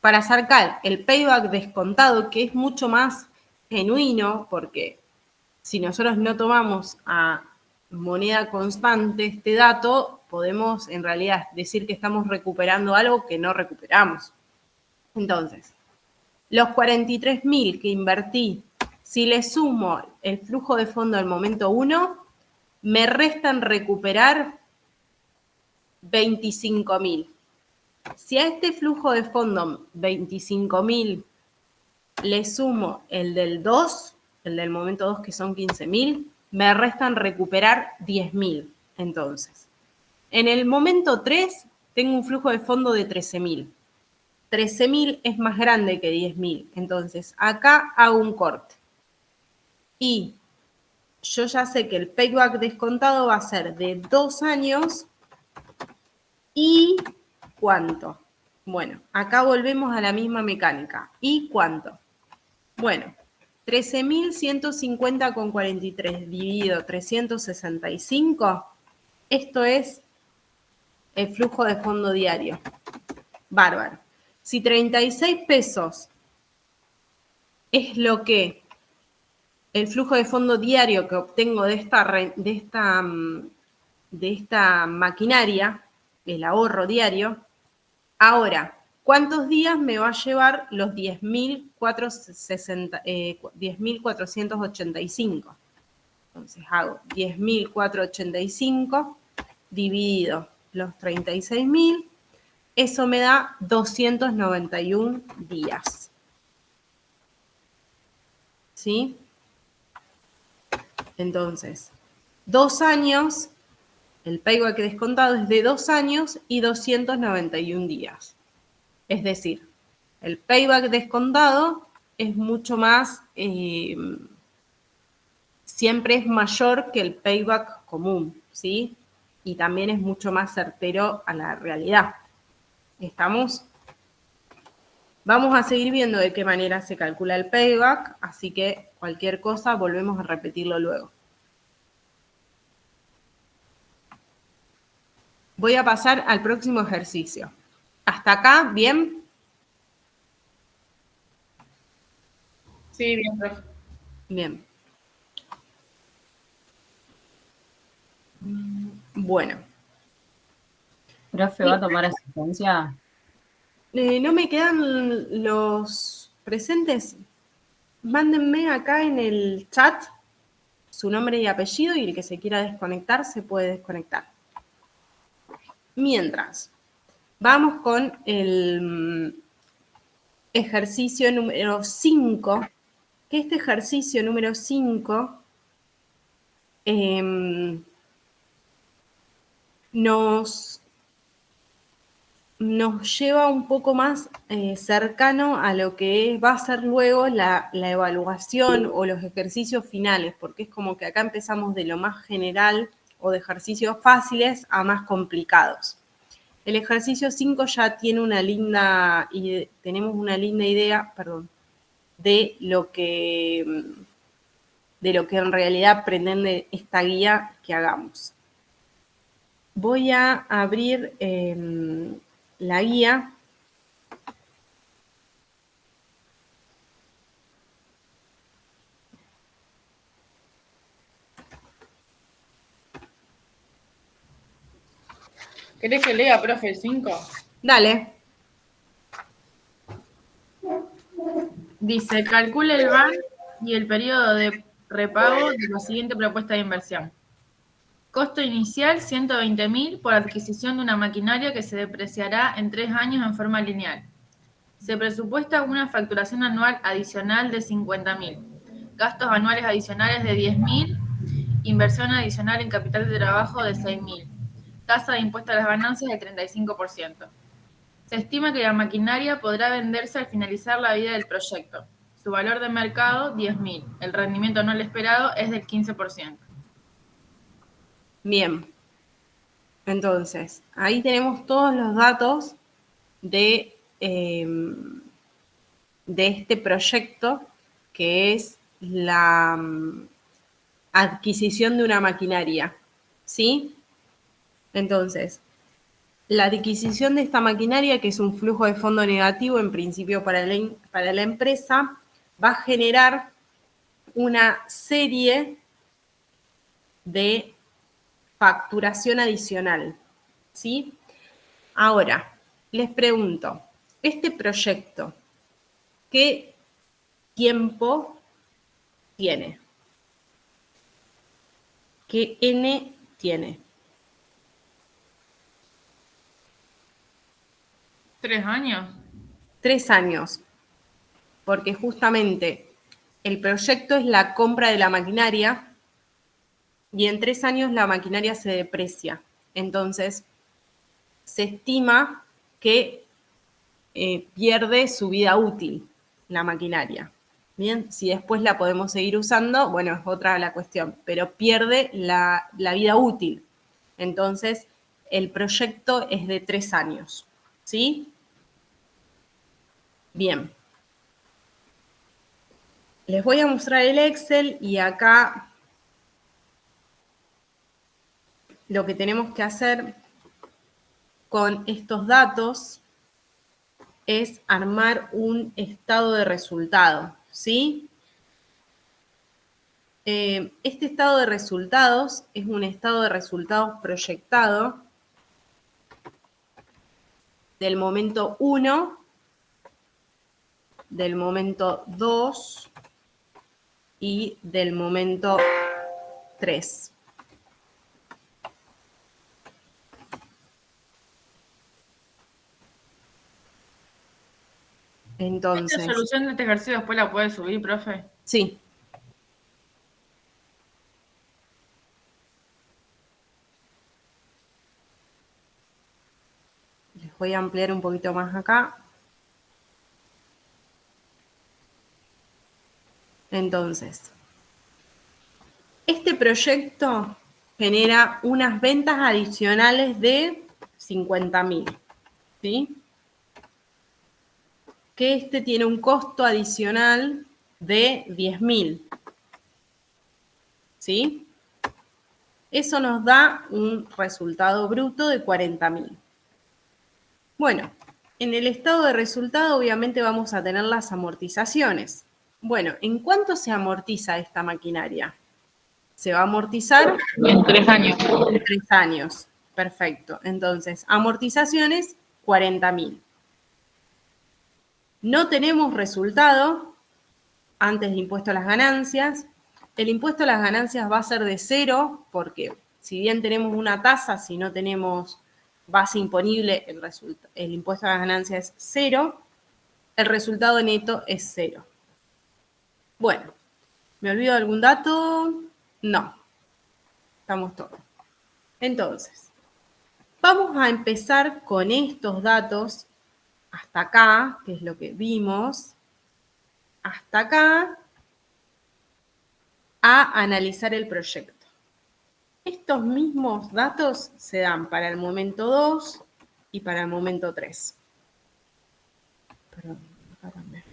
para sacar el payback descontado, que es mucho más genuino, porque si nosotros no tomamos a moneda constante este dato, podemos en realidad decir que estamos recuperando algo que no recuperamos. Entonces, los 43.000 que invertí, si le sumo el flujo de fondo al momento 1, me restan recuperar 25.000. Si a este flujo de fondo 25.000 le sumo el del 2, el del momento 2 que son 15.000, me restan recuperar 10.000. Entonces, en el momento 3 tengo un flujo de fondo de 13.000. 13.000 es más grande que 10.000. Entonces, acá hago un corte. Y yo ya sé que el payback descontado va a ser de 2 años y ¿cuánto? Bueno, acá volvemos a la misma mecánica. ¿Y cuánto? Bueno, 13.150,43 dividido 365, esto es el flujo de fondo diario. Bárbaro. Si 36 pesos es lo que el flujo de fondo diario que obtengo de esta maquinaria, el ahorro diario, ahora, ¿cuántos días me va a llevar los 10.485? Entonces hago 10.485 dividido los 36.000, eso me da 291 días. ¿Sí? Entonces, 2 años, el payback descontado es de 2 años y 291 días. Es decir, el payback descontado es mucho más, siempre es mayor que el payback común, ¿sí? Y también es mucho más certero a la realidad. ¿Estamos? Vamos a seguir viendo de qué manera se calcula el payback, así que cualquier cosa volvemos a repetirlo luego. Voy a pasar al próximo ejercicio. ¿Hasta acá? ¿Bien? Sí, bien, profe. Bien. Bueno. ¿Profe va a tomar asistencia? ¿No me quedan los presentes? Mándenme acá en el chat su nombre y apellido y el que se quiera desconectar se puede desconectar. Mientras, vamos con el ejercicio número 5, que este ejercicio número 5 nos lleva un poco más cercano a lo que va a ser luego la evaluación o los ejercicios finales, porque es como que acá empezamos de lo más general o de ejercicios fáciles a más complicados. El ejercicio 5 ya tiene tenemos una linda idea, de lo que en realidad pretende esta guía que hagamos. Voy a abrir la guía. ¿Querés que lea, profe, el 5? Dale. Dice, calcule el BAN y el periodo de repago de la siguiente propuesta de inversión. Costo inicial, 120.000 por adquisición de una maquinaria que se depreciará en 3 años en forma lineal. Se presupuesta una facturación anual adicional de 50.000. Gastos anuales adicionales de 10.000. Inversión adicional en capital de trabajo de 6.000. Tasa de impuesto a las ganancias del 35%. Se estima que la maquinaria podrá venderse al finalizar la vida del proyecto. Su valor de mercado, 10.000. El rendimiento anual esperado es del 15%. Bien. Entonces, ahí tenemos todos los datos de este proyecto, que es la adquisición de una maquinaria, ¿sí? Entonces, la adquisición de esta maquinaria, que es un flujo de fondo negativo en principio para la empresa, va a generar una serie de facturación adicional, ¿sí? Ahora, les pregunto, este proyecto, ¿qué tiempo tiene? ¿Qué N tiene? 3 años. 3 años, porque justamente el proyecto es la compra de la maquinaria y en 3 años la maquinaria se deprecia. Entonces, se estima que pierde su vida útil la maquinaria. Bien, si después la podemos seguir usando, bueno, es otra la cuestión, pero pierde la vida útil. Entonces, el proyecto es de 3 años, ¿sí? Bien. Les voy a mostrar el Excel y acá lo que tenemos que hacer con estos datos es armar un estado de resultado, ¿sí? Este estado de resultados es un estado de resultados proyectado del momento 1, del momento 2 y del momento 3. Entonces, ¿Esta solución de este ejercicio después la puede subir, profe? sí. Les voy a ampliar un poquito más acá. Entonces, este proyecto genera unas ventas adicionales de 50.000, ¿sí? Que este tiene un costo adicional de 10.000, ¿sí? Eso nos da un resultado bruto de 40.000. Bueno, en el estado de resultado obviamente vamos a tener las amortizaciones. Bueno, ¿en cuánto se amortiza esta maquinaria? Se va a amortizar En 3 años. en 3 años. Perfecto. Entonces, amortizaciones, 40.000. No tenemos resultado antes de impuesto a las ganancias. El impuesto a las ganancias va a ser de 0 porque si bien tenemos una tasa, si no tenemos base imponible, el impuesto a las ganancias es 0. El resultado neto es 0. Bueno, ¿me olvido de algún dato? No. Estamos todos. Entonces, vamos a empezar con estos datos hasta acá, que es lo que vimos, hasta acá, a analizar el proyecto. Estos mismos datos se dan para el momento 2 y para el momento 3. Perdón, acá también.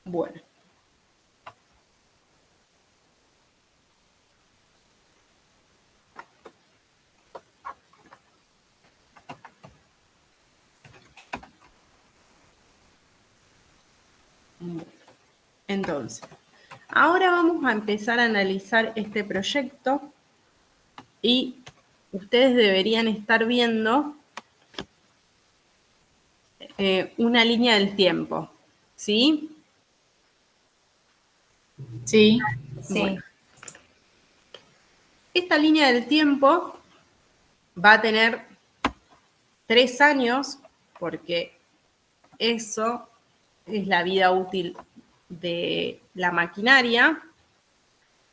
Bueno. Entonces, ahora vamos a empezar a analizar este proyecto y ustedes deberían estar viendo una línea del tiempo, ¿sí? Sí. Sí. Bueno. Esta línea del tiempo va a tener 3 años, porque eso es la vida útil de la maquinaria.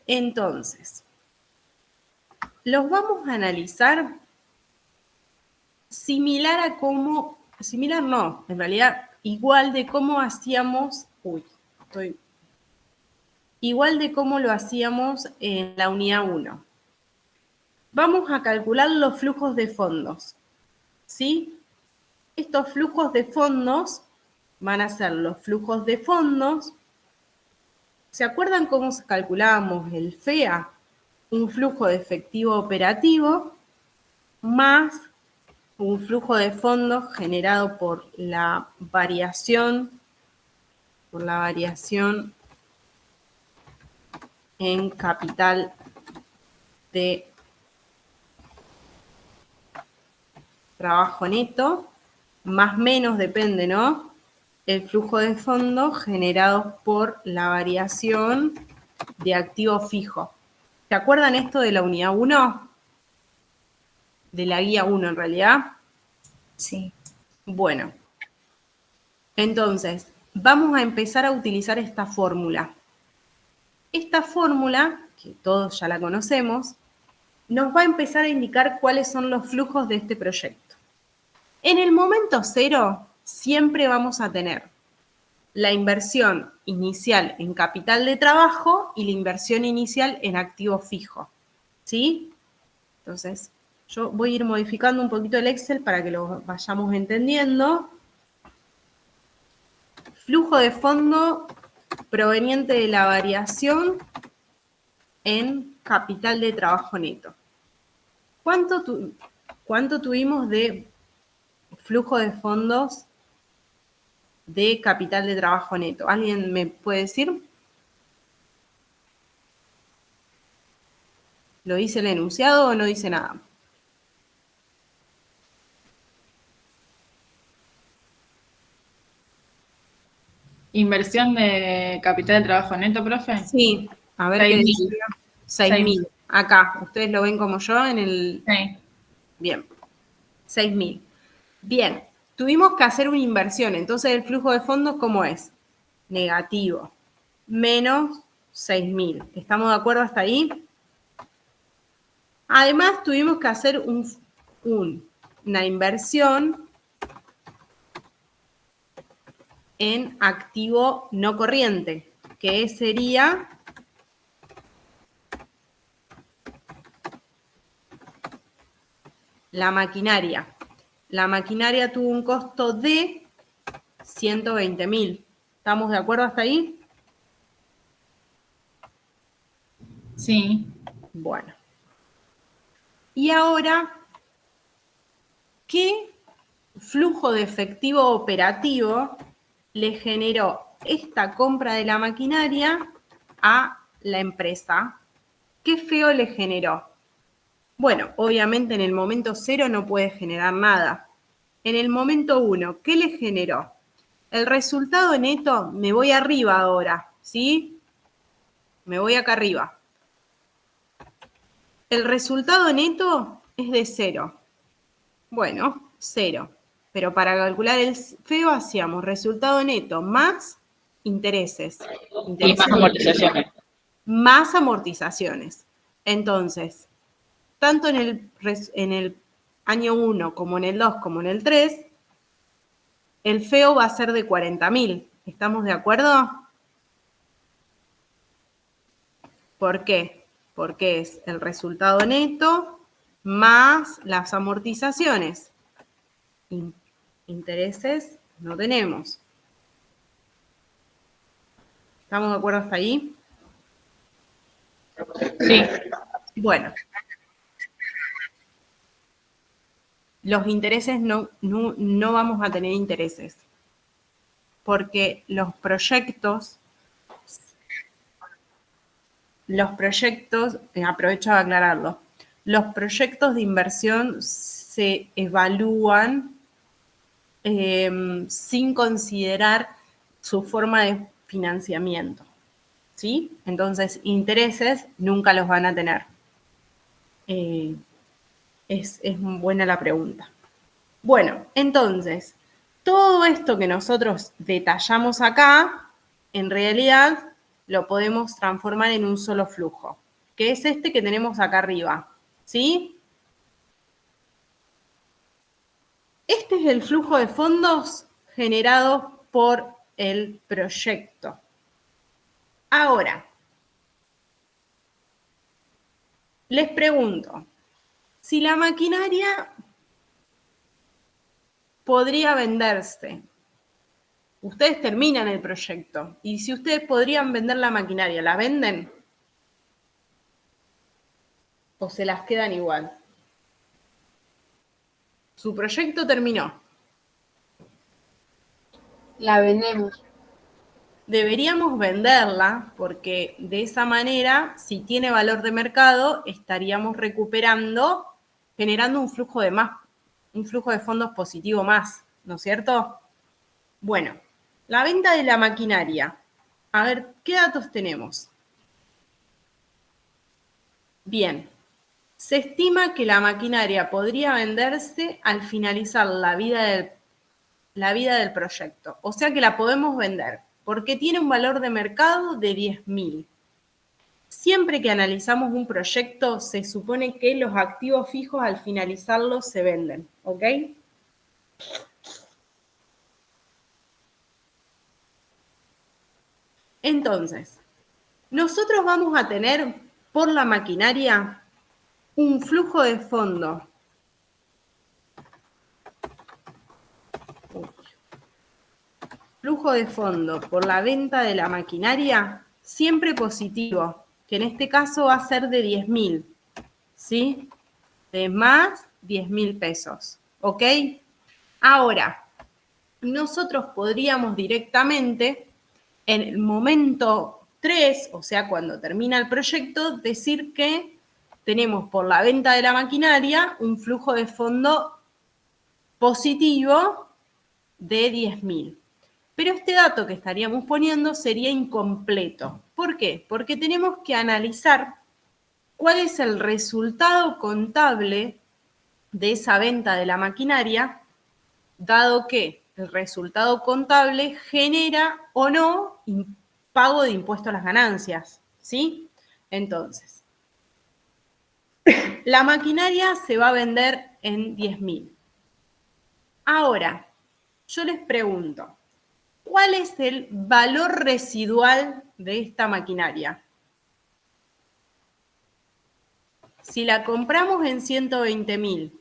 Entonces, los vamos a analizar similar a cómo, similar no, en realidad igual de cómo hacíamos, igual de cómo lo hacíamos en la unidad 1. Vamos a calcular los flujos de fondos, ¿sí? Estos flujos de fondos van a ser los flujos de fondos. ¿Se acuerdan cómo calculábamos el FEA? Un flujo de efectivo operativo más un flujo de fondos generado por la variación en capital de trabajo neto, más menos depende, ¿no? El flujo de fondos generado por la variación de activo fijo. ¿Se acuerdan esto de la unidad 1? De la guía 1 en realidad. Sí. Bueno, entonces, vamos a empezar a utilizar esta fórmula. Esta fórmula, que todos ya la conocemos, nos va a empezar a indicar cuáles son los flujos de este proyecto. En el momento 0, siempre vamos a tener la inversión inicial en capital de trabajo y la inversión inicial en activo fijo, ¿sí? Entonces, yo voy a ir modificando un poquito el Excel para que lo vayamos entendiendo. Flujo de fondo proveniente de la variación en capital de trabajo neto. ¿Cuánto tuvimos de flujo de fondos de capital de trabajo neto? ¿Alguien me puede decir? ¿Lo dice el enunciado o no dice nada? Inversión de capital de trabajo neto, profe. Sí, a ver qué dice. 6.000. Acá, ustedes lo ven como yo en el... Sí. Bien, 6.000. Bien, tuvimos que hacer una inversión, entonces el flujo de fondos, ¿cómo es? Negativo, menos 6.000. ¿Estamos de acuerdo hasta ahí? Además, tuvimos que hacer una inversión en activo no corriente, que sería la maquinaria. La maquinaria tuvo un costo de 120.000. ¿Estamos de acuerdo hasta ahí? Sí. Bueno. Y ahora, ¿qué flujo de efectivo operativo le generó esta compra de la maquinaria a la empresa? ¿Qué feo le generó? Bueno, obviamente en el momento 0 no puede generar nada. En el momento 1, ¿qué le generó? El resultado neto, me voy arriba ahora, ¿sí? Me voy acá arriba. El resultado neto es de 0. Bueno, 0. Pero para calcular el feo hacíamos resultado neto más intereses. Y más amortizaciones. Más amortizaciones. Entonces, tanto en el año 1 como en el 2 como en el 3, el feo va a ser de 40.000. ¿Estamos de acuerdo? ¿Por qué? Porque es el resultado neto más las amortizaciones. Intereses no tenemos. ¿Estamos de acuerdo hasta ahí? Sí. Bueno. Los intereses no vamos a tener intereses. Porque los proyectos los proyectos, aprovecho de aclararlo, los proyectos de inversión se evalúan sin considerar su forma de financiamiento, ¿sí? Entonces, intereses nunca los van a tener. Es buena la pregunta. Bueno, entonces, todo esto que nosotros detallamos acá, en realidad lo podemos transformar en un solo flujo, que es este que tenemos acá arriba, ¿sí? Este es el flujo de fondos generado por el proyecto. Ahora, les pregunto, si la maquinaria podría venderse, ustedes terminan el proyecto, y si ustedes podrían vender la maquinaria, ¿la venden? ¿O se las quedan igual? Su proyecto terminó. La vendemos. Deberíamos venderla porque de esa manera, si tiene valor de mercado, estaríamos recuperando, generando un flujo de fondos positivo más, ¿no es cierto? Bueno, la venta de la maquinaria. A ver, ¿qué datos tenemos? Bien, se estima que la maquinaria podría venderse al finalizar la vida del proyecto. O sea que la podemos vender porque tiene un valor de mercado de 10.000. Siempre que analizamos un proyecto, se supone que los activos fijos al finalizarlo se venden, ¿ok? Entonces, nosotros vamos a tener por la maquinaria un flujo de fondo. Flujo de fondo por la venta de la maquinaria siempre positivo, que en este caso va a ser de 10.000, ¿sí? De más 10.000 pesos, ¿ok? Ahora, nosotros podríamos directamente, en el momento 3, o sea, cuando termina el proyecto, decir que tenemos por la venta de la maquinaria un flujo de fondo positivo de 10.000. Pero este dato que estaríamos poniendo sería incompleto. ¿Por qué? Porque tenemos que analizar cuál es el resultado contable de esa venta de la maquinaria, dado que el resultado contable genera o no pago de impuesto a las ganancias, ¿sí? Entonces, la maquinaria se va a vender en 10.000. Ahora, yo les pregunto, ¿cuál es el valor residual de esta maquinaria? Si la compramos en 120.000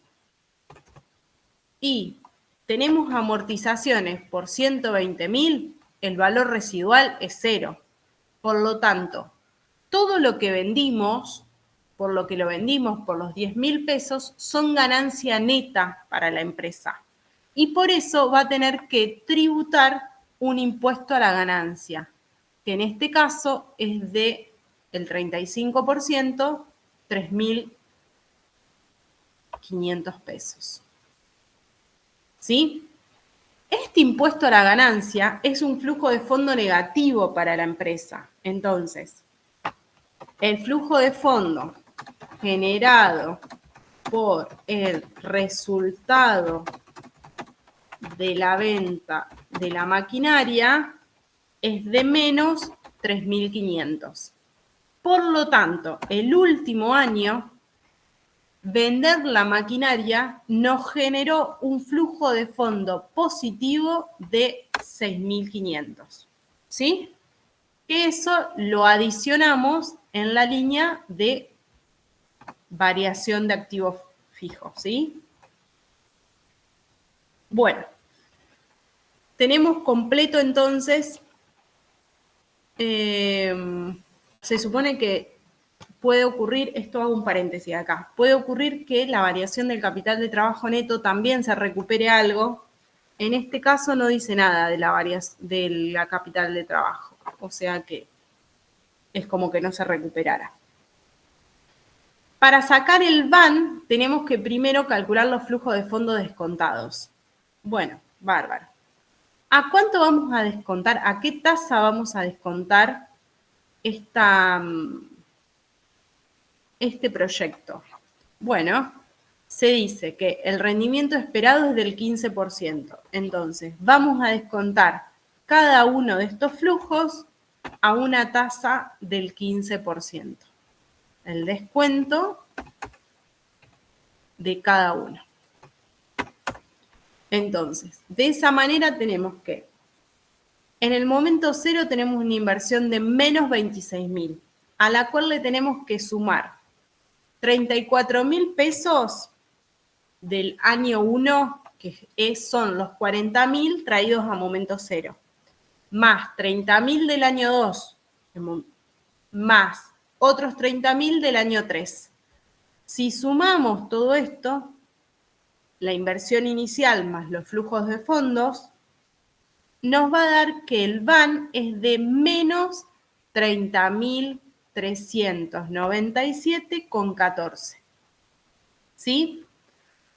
y tenemos amortizaciones por 120.000, el valor residual es 0. Por lo tanto, todo lo que vendimos, por lo que lo vendimos por los 10.000 pesos, son ganancia neta para la empresa. Y por eso va a tener que tributar un impuesto a la ganancia, que en este caso es de el 35%, 3.500 pesos. ¿Sí? Este impuesto a la ganancia es un flujo de fondo negativo para la empresa. Entonces, el flujo de fondo generado por el resultado de la venta de la maquinaria es de menos 3.500. Por lo tanto, el último año, vender la maquinaria nos generó un flujo de fondo positivo de 6.500. ¿Sí? Que eso lo adicionamos en la línea de variación de activos fijos, ¿sí? Bueno, tenemos completo entonces, se supone que puede ocurrir, esto hago un paréntesis acá, puede ocurrir que la variación del capital de trabajo neto también se recupere algo. En este caso no dice nada de la capital de trabajo, o sea que es como que no se recuperara. Para sacar el VAN, tenemos que primero calcular los flujos de fondo descontados. Bueno, bárbaro. ¿A cuánto vamos a descontar? ¿A qué tasa vamos a descontar este proyecto? Bueno, se dice que el rendimiento esperado es del 15%. Entonces, vamos a descontar cada uno de estos flujos a una tasa del 15%. El descuento de cada uno. Entonces, de esa manera tenemos que, en el momento cero tenemos una inversión de menos 26.000, a la cual le tenemos que sumar 34.000 pesos del año 1, que son los 40.000 traídos a momento cero, más 30.000 del año 2, más otros 30.000 del año 3. Si sumamos todo esto, la inversión inicial más los flujos de fondos, nos va a dar que el VAN es de menos 30.397,14. ¿Sí?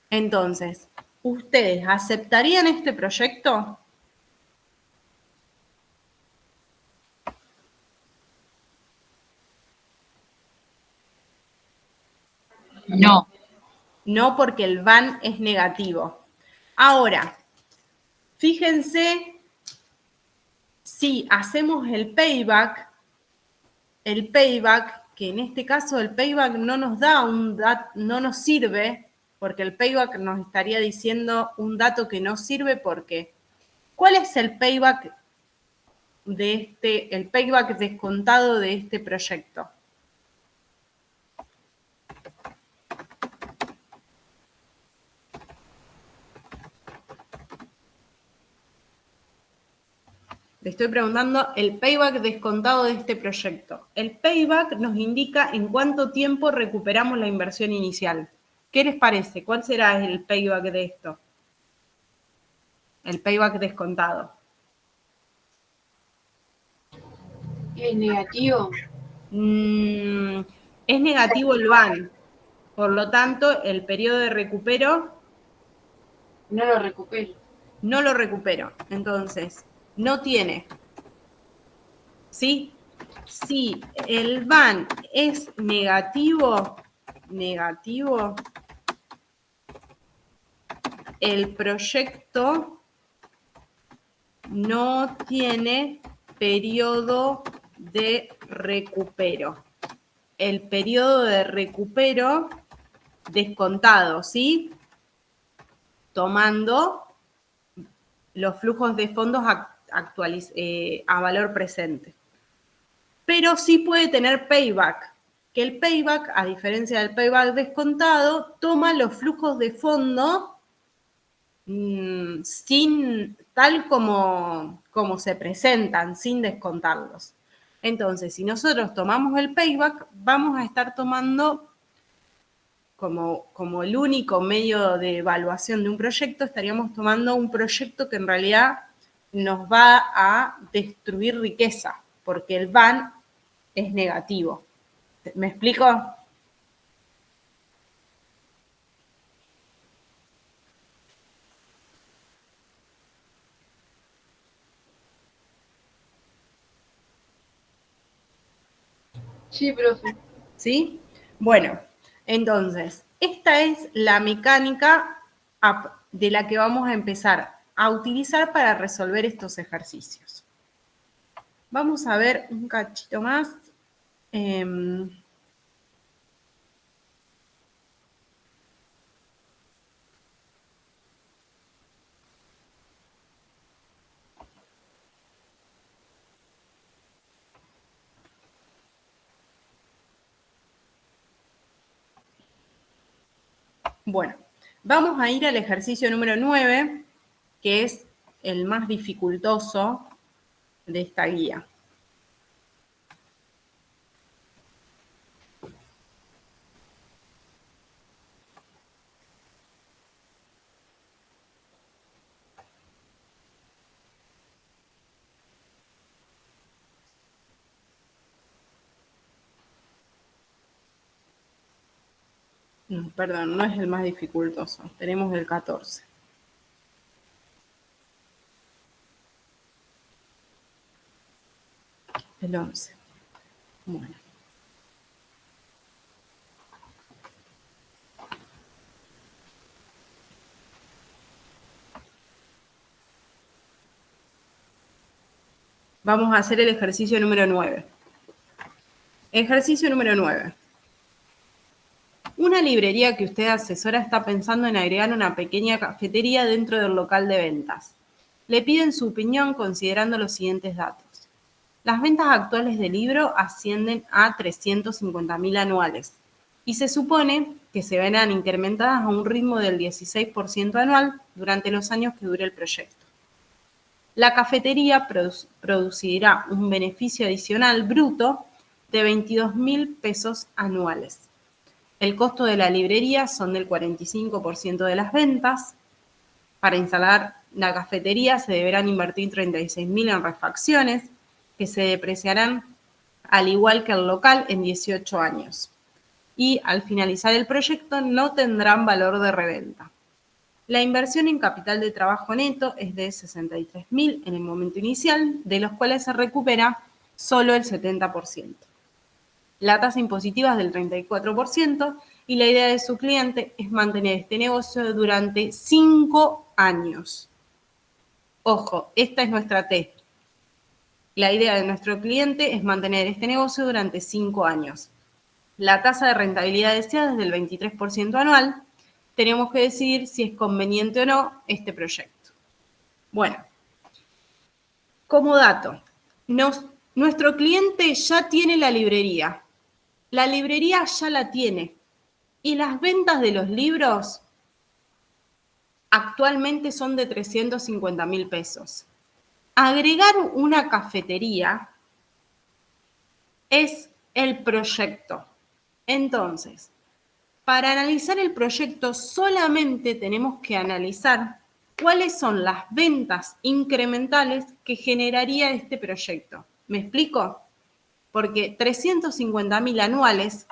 Entonces, ¿ustedes aceptarían este proyecto? No. No, porque el VAN es negativo. Ahora, fíjense si hacemos el payback, que en este caso el payback no nos da no nos sirve, porque el payback nos estaría diciendo un dato que no sirve, porque ¿cuál es el payback el payback descontado de este proyecto? Le estoy preguntando el payback descontado de este proyecto. El payback nos indica en cuánto tiempo recuperamos la inversión inicial. ¿Qué les parece? ¿Cuál será el payback de esto? El payback descontado. ¿Es negativo? Es negativo el VAN. Por lo tanto, el periodo de recupero No lo recupero. no lo recupero. Entonces, no tiene. ¿Sí? Si el VAN es negativo, el proyecto no tiene periodo de recupero. El periodo de recupero descontado, ¿sí? Tomando los flujos de fondos a valor presente. Pero sí puede tener payback, que el payback, a diferencia del payback descontado, toma los flujos de fondo tal como se presentan, sin descontarlos. Entonces, si nosotros tomamos el payback, vamos a estar tomando como el único medio de evaluación de un proyecto, estaríamos tomando un proyecto que en realidad nos va a destruir riqueza, porque el VAN es negativo. ¿Me explico? Sí, profe. ¿Sí? Bueno, entonces, esta es la mecánica de la que vamos a empezar a utilizar para resolver estos ejercicios. Vamos a ver un cachito más. Bueno, vamos a ir al ejercicio número 9, que es el más dificultoso de esta guía. No, perdón, no es el más dificultoso. Tenemos el 14. El 11. Bueno. Vamos a hacer el ejercicio número 9. Ejercicio número 9. Una librería que usted asesora está pensando en agregar una pequeña cafetería dentro del local de ventas. Le piden su opinión considerando los siguientes datos. Las ventas actuales del libro ascienden a 350.000 anuales y se supone que se verán incrementadas a un ritmo del 16% anual durante los años que dure el proyecto. La cafetería producirá un beneficio adicional bruto de 22.000 pesos anuales. El costo de la librería son del 45% de las ventas. Para instalar la cafetería se deberán invertir 36.000 en refacciones, que se depreciarán al igual que el local en 18 años. Y al finalizar el proyecto no tendrán valor de reventa. La inversión en capital de trabajo neto es de 63.000 en el momento inicial, de los cuales se recupera solo el 70%. La tasa impositiva es del 34% y la idea de su cliente es mantener este negocio durante 5 años. Ojo, esta es nuestra T. La idea de nuestro cliente es mantener este negocio durante 5 años. La tasa de rentabilidad deseada es del 23% anual. Tenemos que decidir si es conveniente o no este proyecto. Bueno, como dato, nuestro cliente ya tiene la librería. La librería ya la tiene. Y las ventas de los libros actualmente son de 350.000 pesos. Agregar una cafetería es el proyecto. Entonces, para analizar el proyecto solamente tenemos que analizar cuáles son las ventas incrementales que generaría este proyecto. ¿Me explico? Porque 350.000 anuales,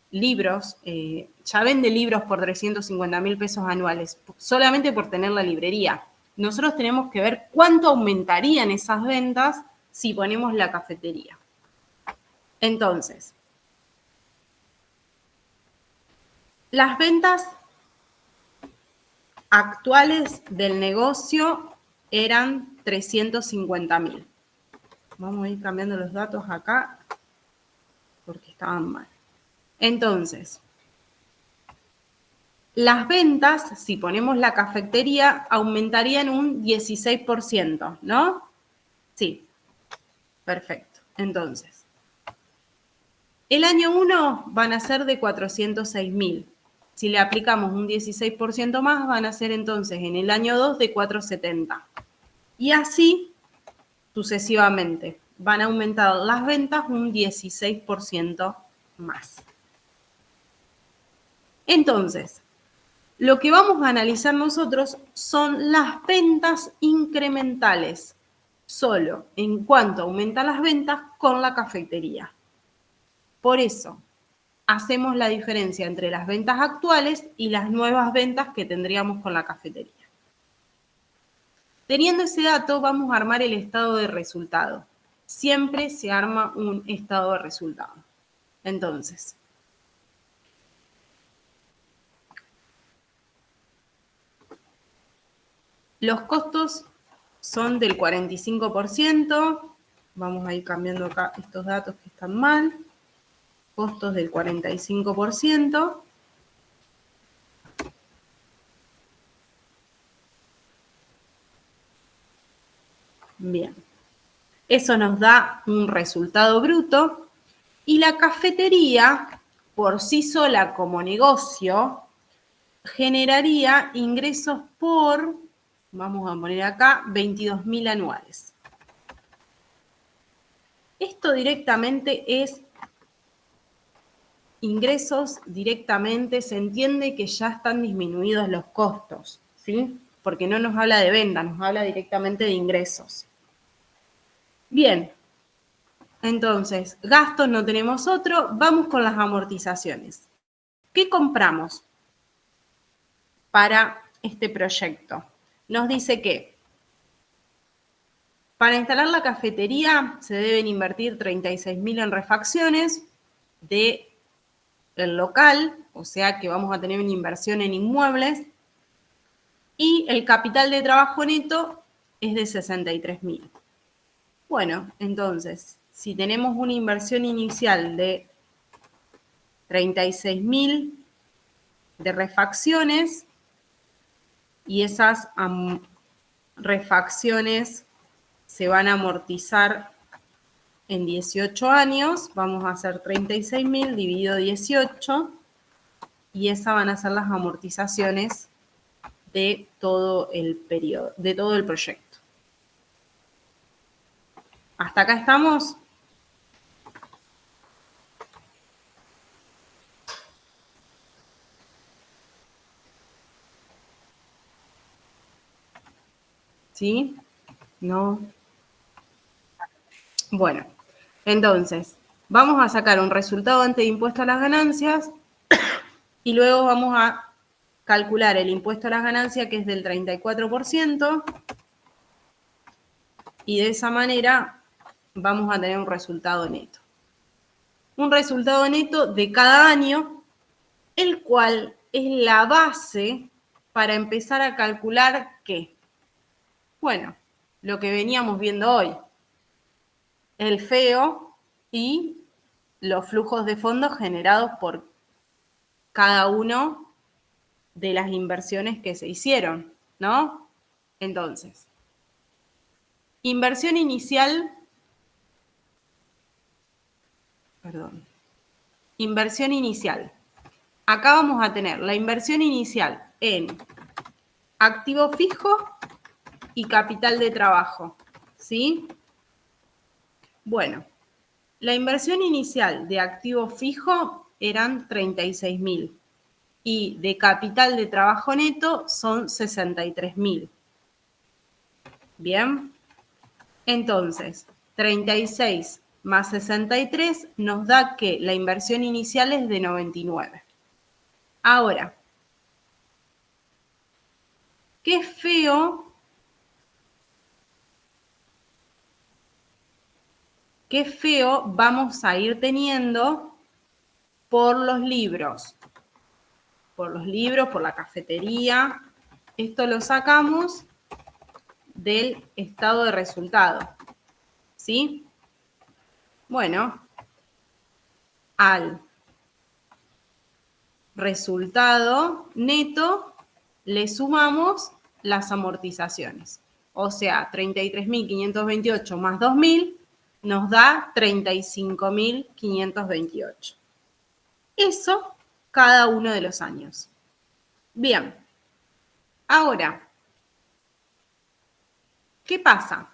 libros, ya vende libros por 350.000 pesos anuales, solamente por tener la librería. Nosotros tenemos que ver cuánto aumentarían esas ventas si ponemos la cafetería. Entonces, las ventas actuales del negocio eran 350.000. Vamos a ir cambiando los datos acá porque estaban mal. Entonces, las ventas, si ponemos la cafetería, aumentarían un 16%, ¿no? Sí, perfecto. Entonces, el año 1 van a ser de 406.000. Si le aplicamos un 16% más, van a ser entonces en el año 2 de 470. Y así sucesivamente. Van a aumentar las ventas un 16% más. Entonces, lo que vamos a analizar nosotros son las ventas incrementales, solo en cuanto aumentan las ventas con la cafetería. Por eso, hacemos la diferencia entre las ventas actuales y las nuevas ventas que tendríamos con la cafetería. Teniendo ese dato, vamos a armar el estado de resultado. Siempre se arma un estado de resultado. Entonces, los costos son del 45%. Vamos a ir cambiando acá estos datos que están mal. Costos del 45%. Bien. Eso nos da un resultado bruto. Y la cafetería, por sí sola como negocio, generaría ingresos por, vamos a poner acá, 22.000 anuales. Esto directamente es ingresos directamente, se entiende que ya están disminuidos los costos, ¿sí? Porque no nos habla de venta, nos habla directamente de ingresos. Bien, entonces, gastos no tenemos otro, vamos con las amortizaciones. ¿qué compramos para este proyecto? Nos dice que para instalar la cafetería se deben invertir 36.000 en refacciones del local, o sea que vamos a tener una inversión en inmuebles, y el capital de trabajo neto es de 63.000. Bueno, entonces, si tenemos una inversión inicial de 36.000 de refacciones y esas refacciones se van a amortizar en 18 años, vamos a hacer 36.000 dividido 18 y esas van a ser las amortizaciones de todo el periodo, de todo el proyecto. ¿Hasta acá estamos? ¿Sí? ¿No? Bueno, entonces, vamos a sacar un resultado antes de impuesto a las ganancias y luego vamos a calcular el impuesto a las ganancias, que es del 34%, y de esa manera vamos a tener un resultado neto. Un resultado neto de cada año, el cual es la base para empezar a calcular ¿qué? Bueno, lo que veníamos viendo hoy, el FEO y los flujos de fondos generados por cada uno de las inversiones que se hicieron, ¿no? Entonces, inversión inicial, inversión inicial. Acá vamos a tener la inversión inicial en activo fijo y capital de trabajo, ¿sí? Bueno, la inversión inicial de activo fijo eran 36.000 y de capital de trabajo neto son 63.000. Bien, entonces 36 más 63 nos da que la inversión inicial es de 99. Ahora, qué feo vamos a ir teniendo por los libros. Por los libros, por la cafetería. Esto lo sacamos del estado de resultado. ¿Sí? Bueno, al resultado neto le sumamos las amortizaciones. O sea, 33.528 más 2.000 nos da 35.528. Eso cada uno de los años. Bien. Ahora, ¿qué pasa?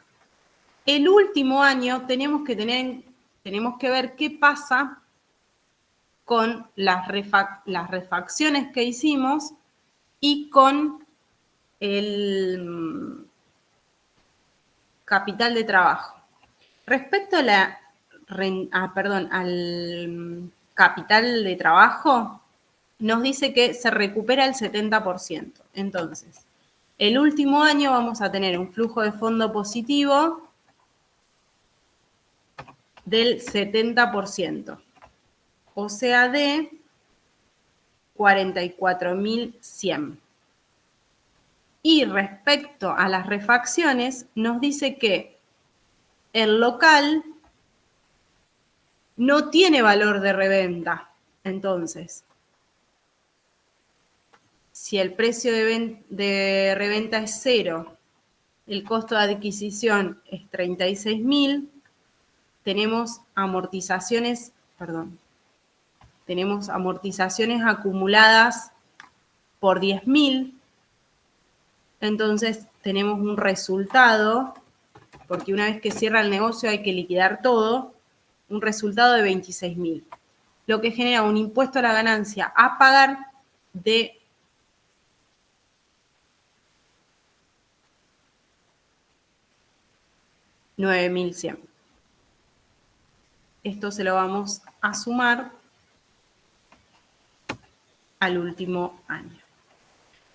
El último año tenemos que ver qué pasa con las refacciones que hicimos y con el capital de trabajo. Respecto a al capital de trabajo, nos dice que se recupera el 70%. Entonces, el último año vamos a tener un flujo de fondo positivo del 70%, o sea, de 44.100. Y respecto a las refacciones, nos dice que el local no tiene valor de reventa. Entonces, si el precio de reventa es 0, el costo de adquisición es 36.000, tenemos amortizaciones acumuladas por 10.000. Entonces, tenemos un resultado, porque una vez que cierra el negocio hay que liquidar todo, un resultado de 26.000, lo que genera un impuesto a la ganancia a pagar de 9.100. Esto se lo vamos a sumar al último año.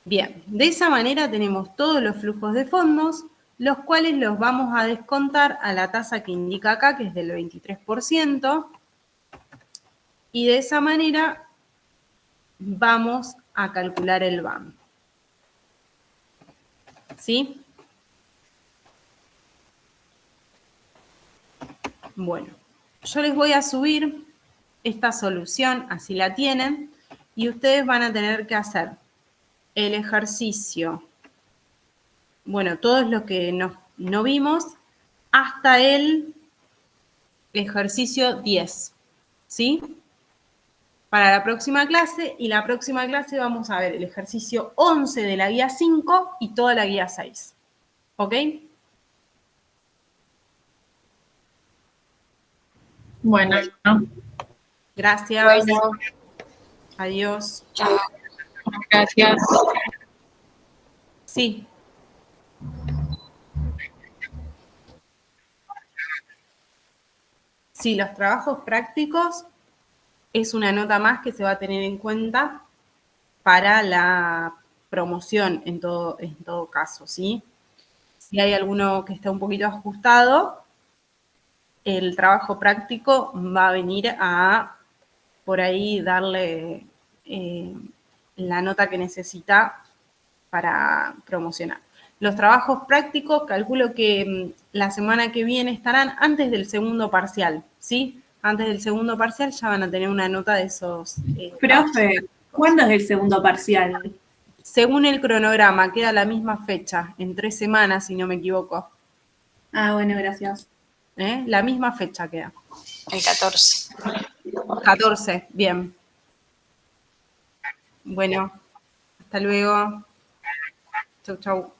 Bien, de esa manera tenemos todos los flujos de fondos, los cuales los vamos a descontar a la tasa que indica acá, que es del 23%, y de esa manera vamos a calcular el BAM. ¿Sí? Bueno, yo les voy a subir esta solución, así la tienen, y ustedes van a tener que hacer el ejercicio, bueno, todo lo que no vimos, hasta el ejercicio 10, ¿sí? Para la próxima clase, y la próxima clase vamos a ver el ejercicio 11 de la guía 5 y toda la guía 6, ¿ok? Bueno, Gracias. bueno, Adiós. gracias. Sí. Sí, los trabajos prácticos es una nota más que se va a tener en cuenta para la promoción en todo caso, ¿sí? Si hay alguno que está un poquito ajustado, el trabajo práctico va a venir a, por ahí, darle la nota que necesita para promocionar. Los trabajos prácticos, calculo que la semana que viene estarán antes del segundo parcial, ¿sí? Antes del segundo parcial ya van a tener una nota de esos. Profe, ¿cuándo es el segundo parcial? Según el cronograma, queda la misma fecha, en 3 semanas, si no me equivoco. Ah, bueno, gracias. La misma fecha queda. El 14. 14, bien. Bueno, hasta luego. Chau, chau.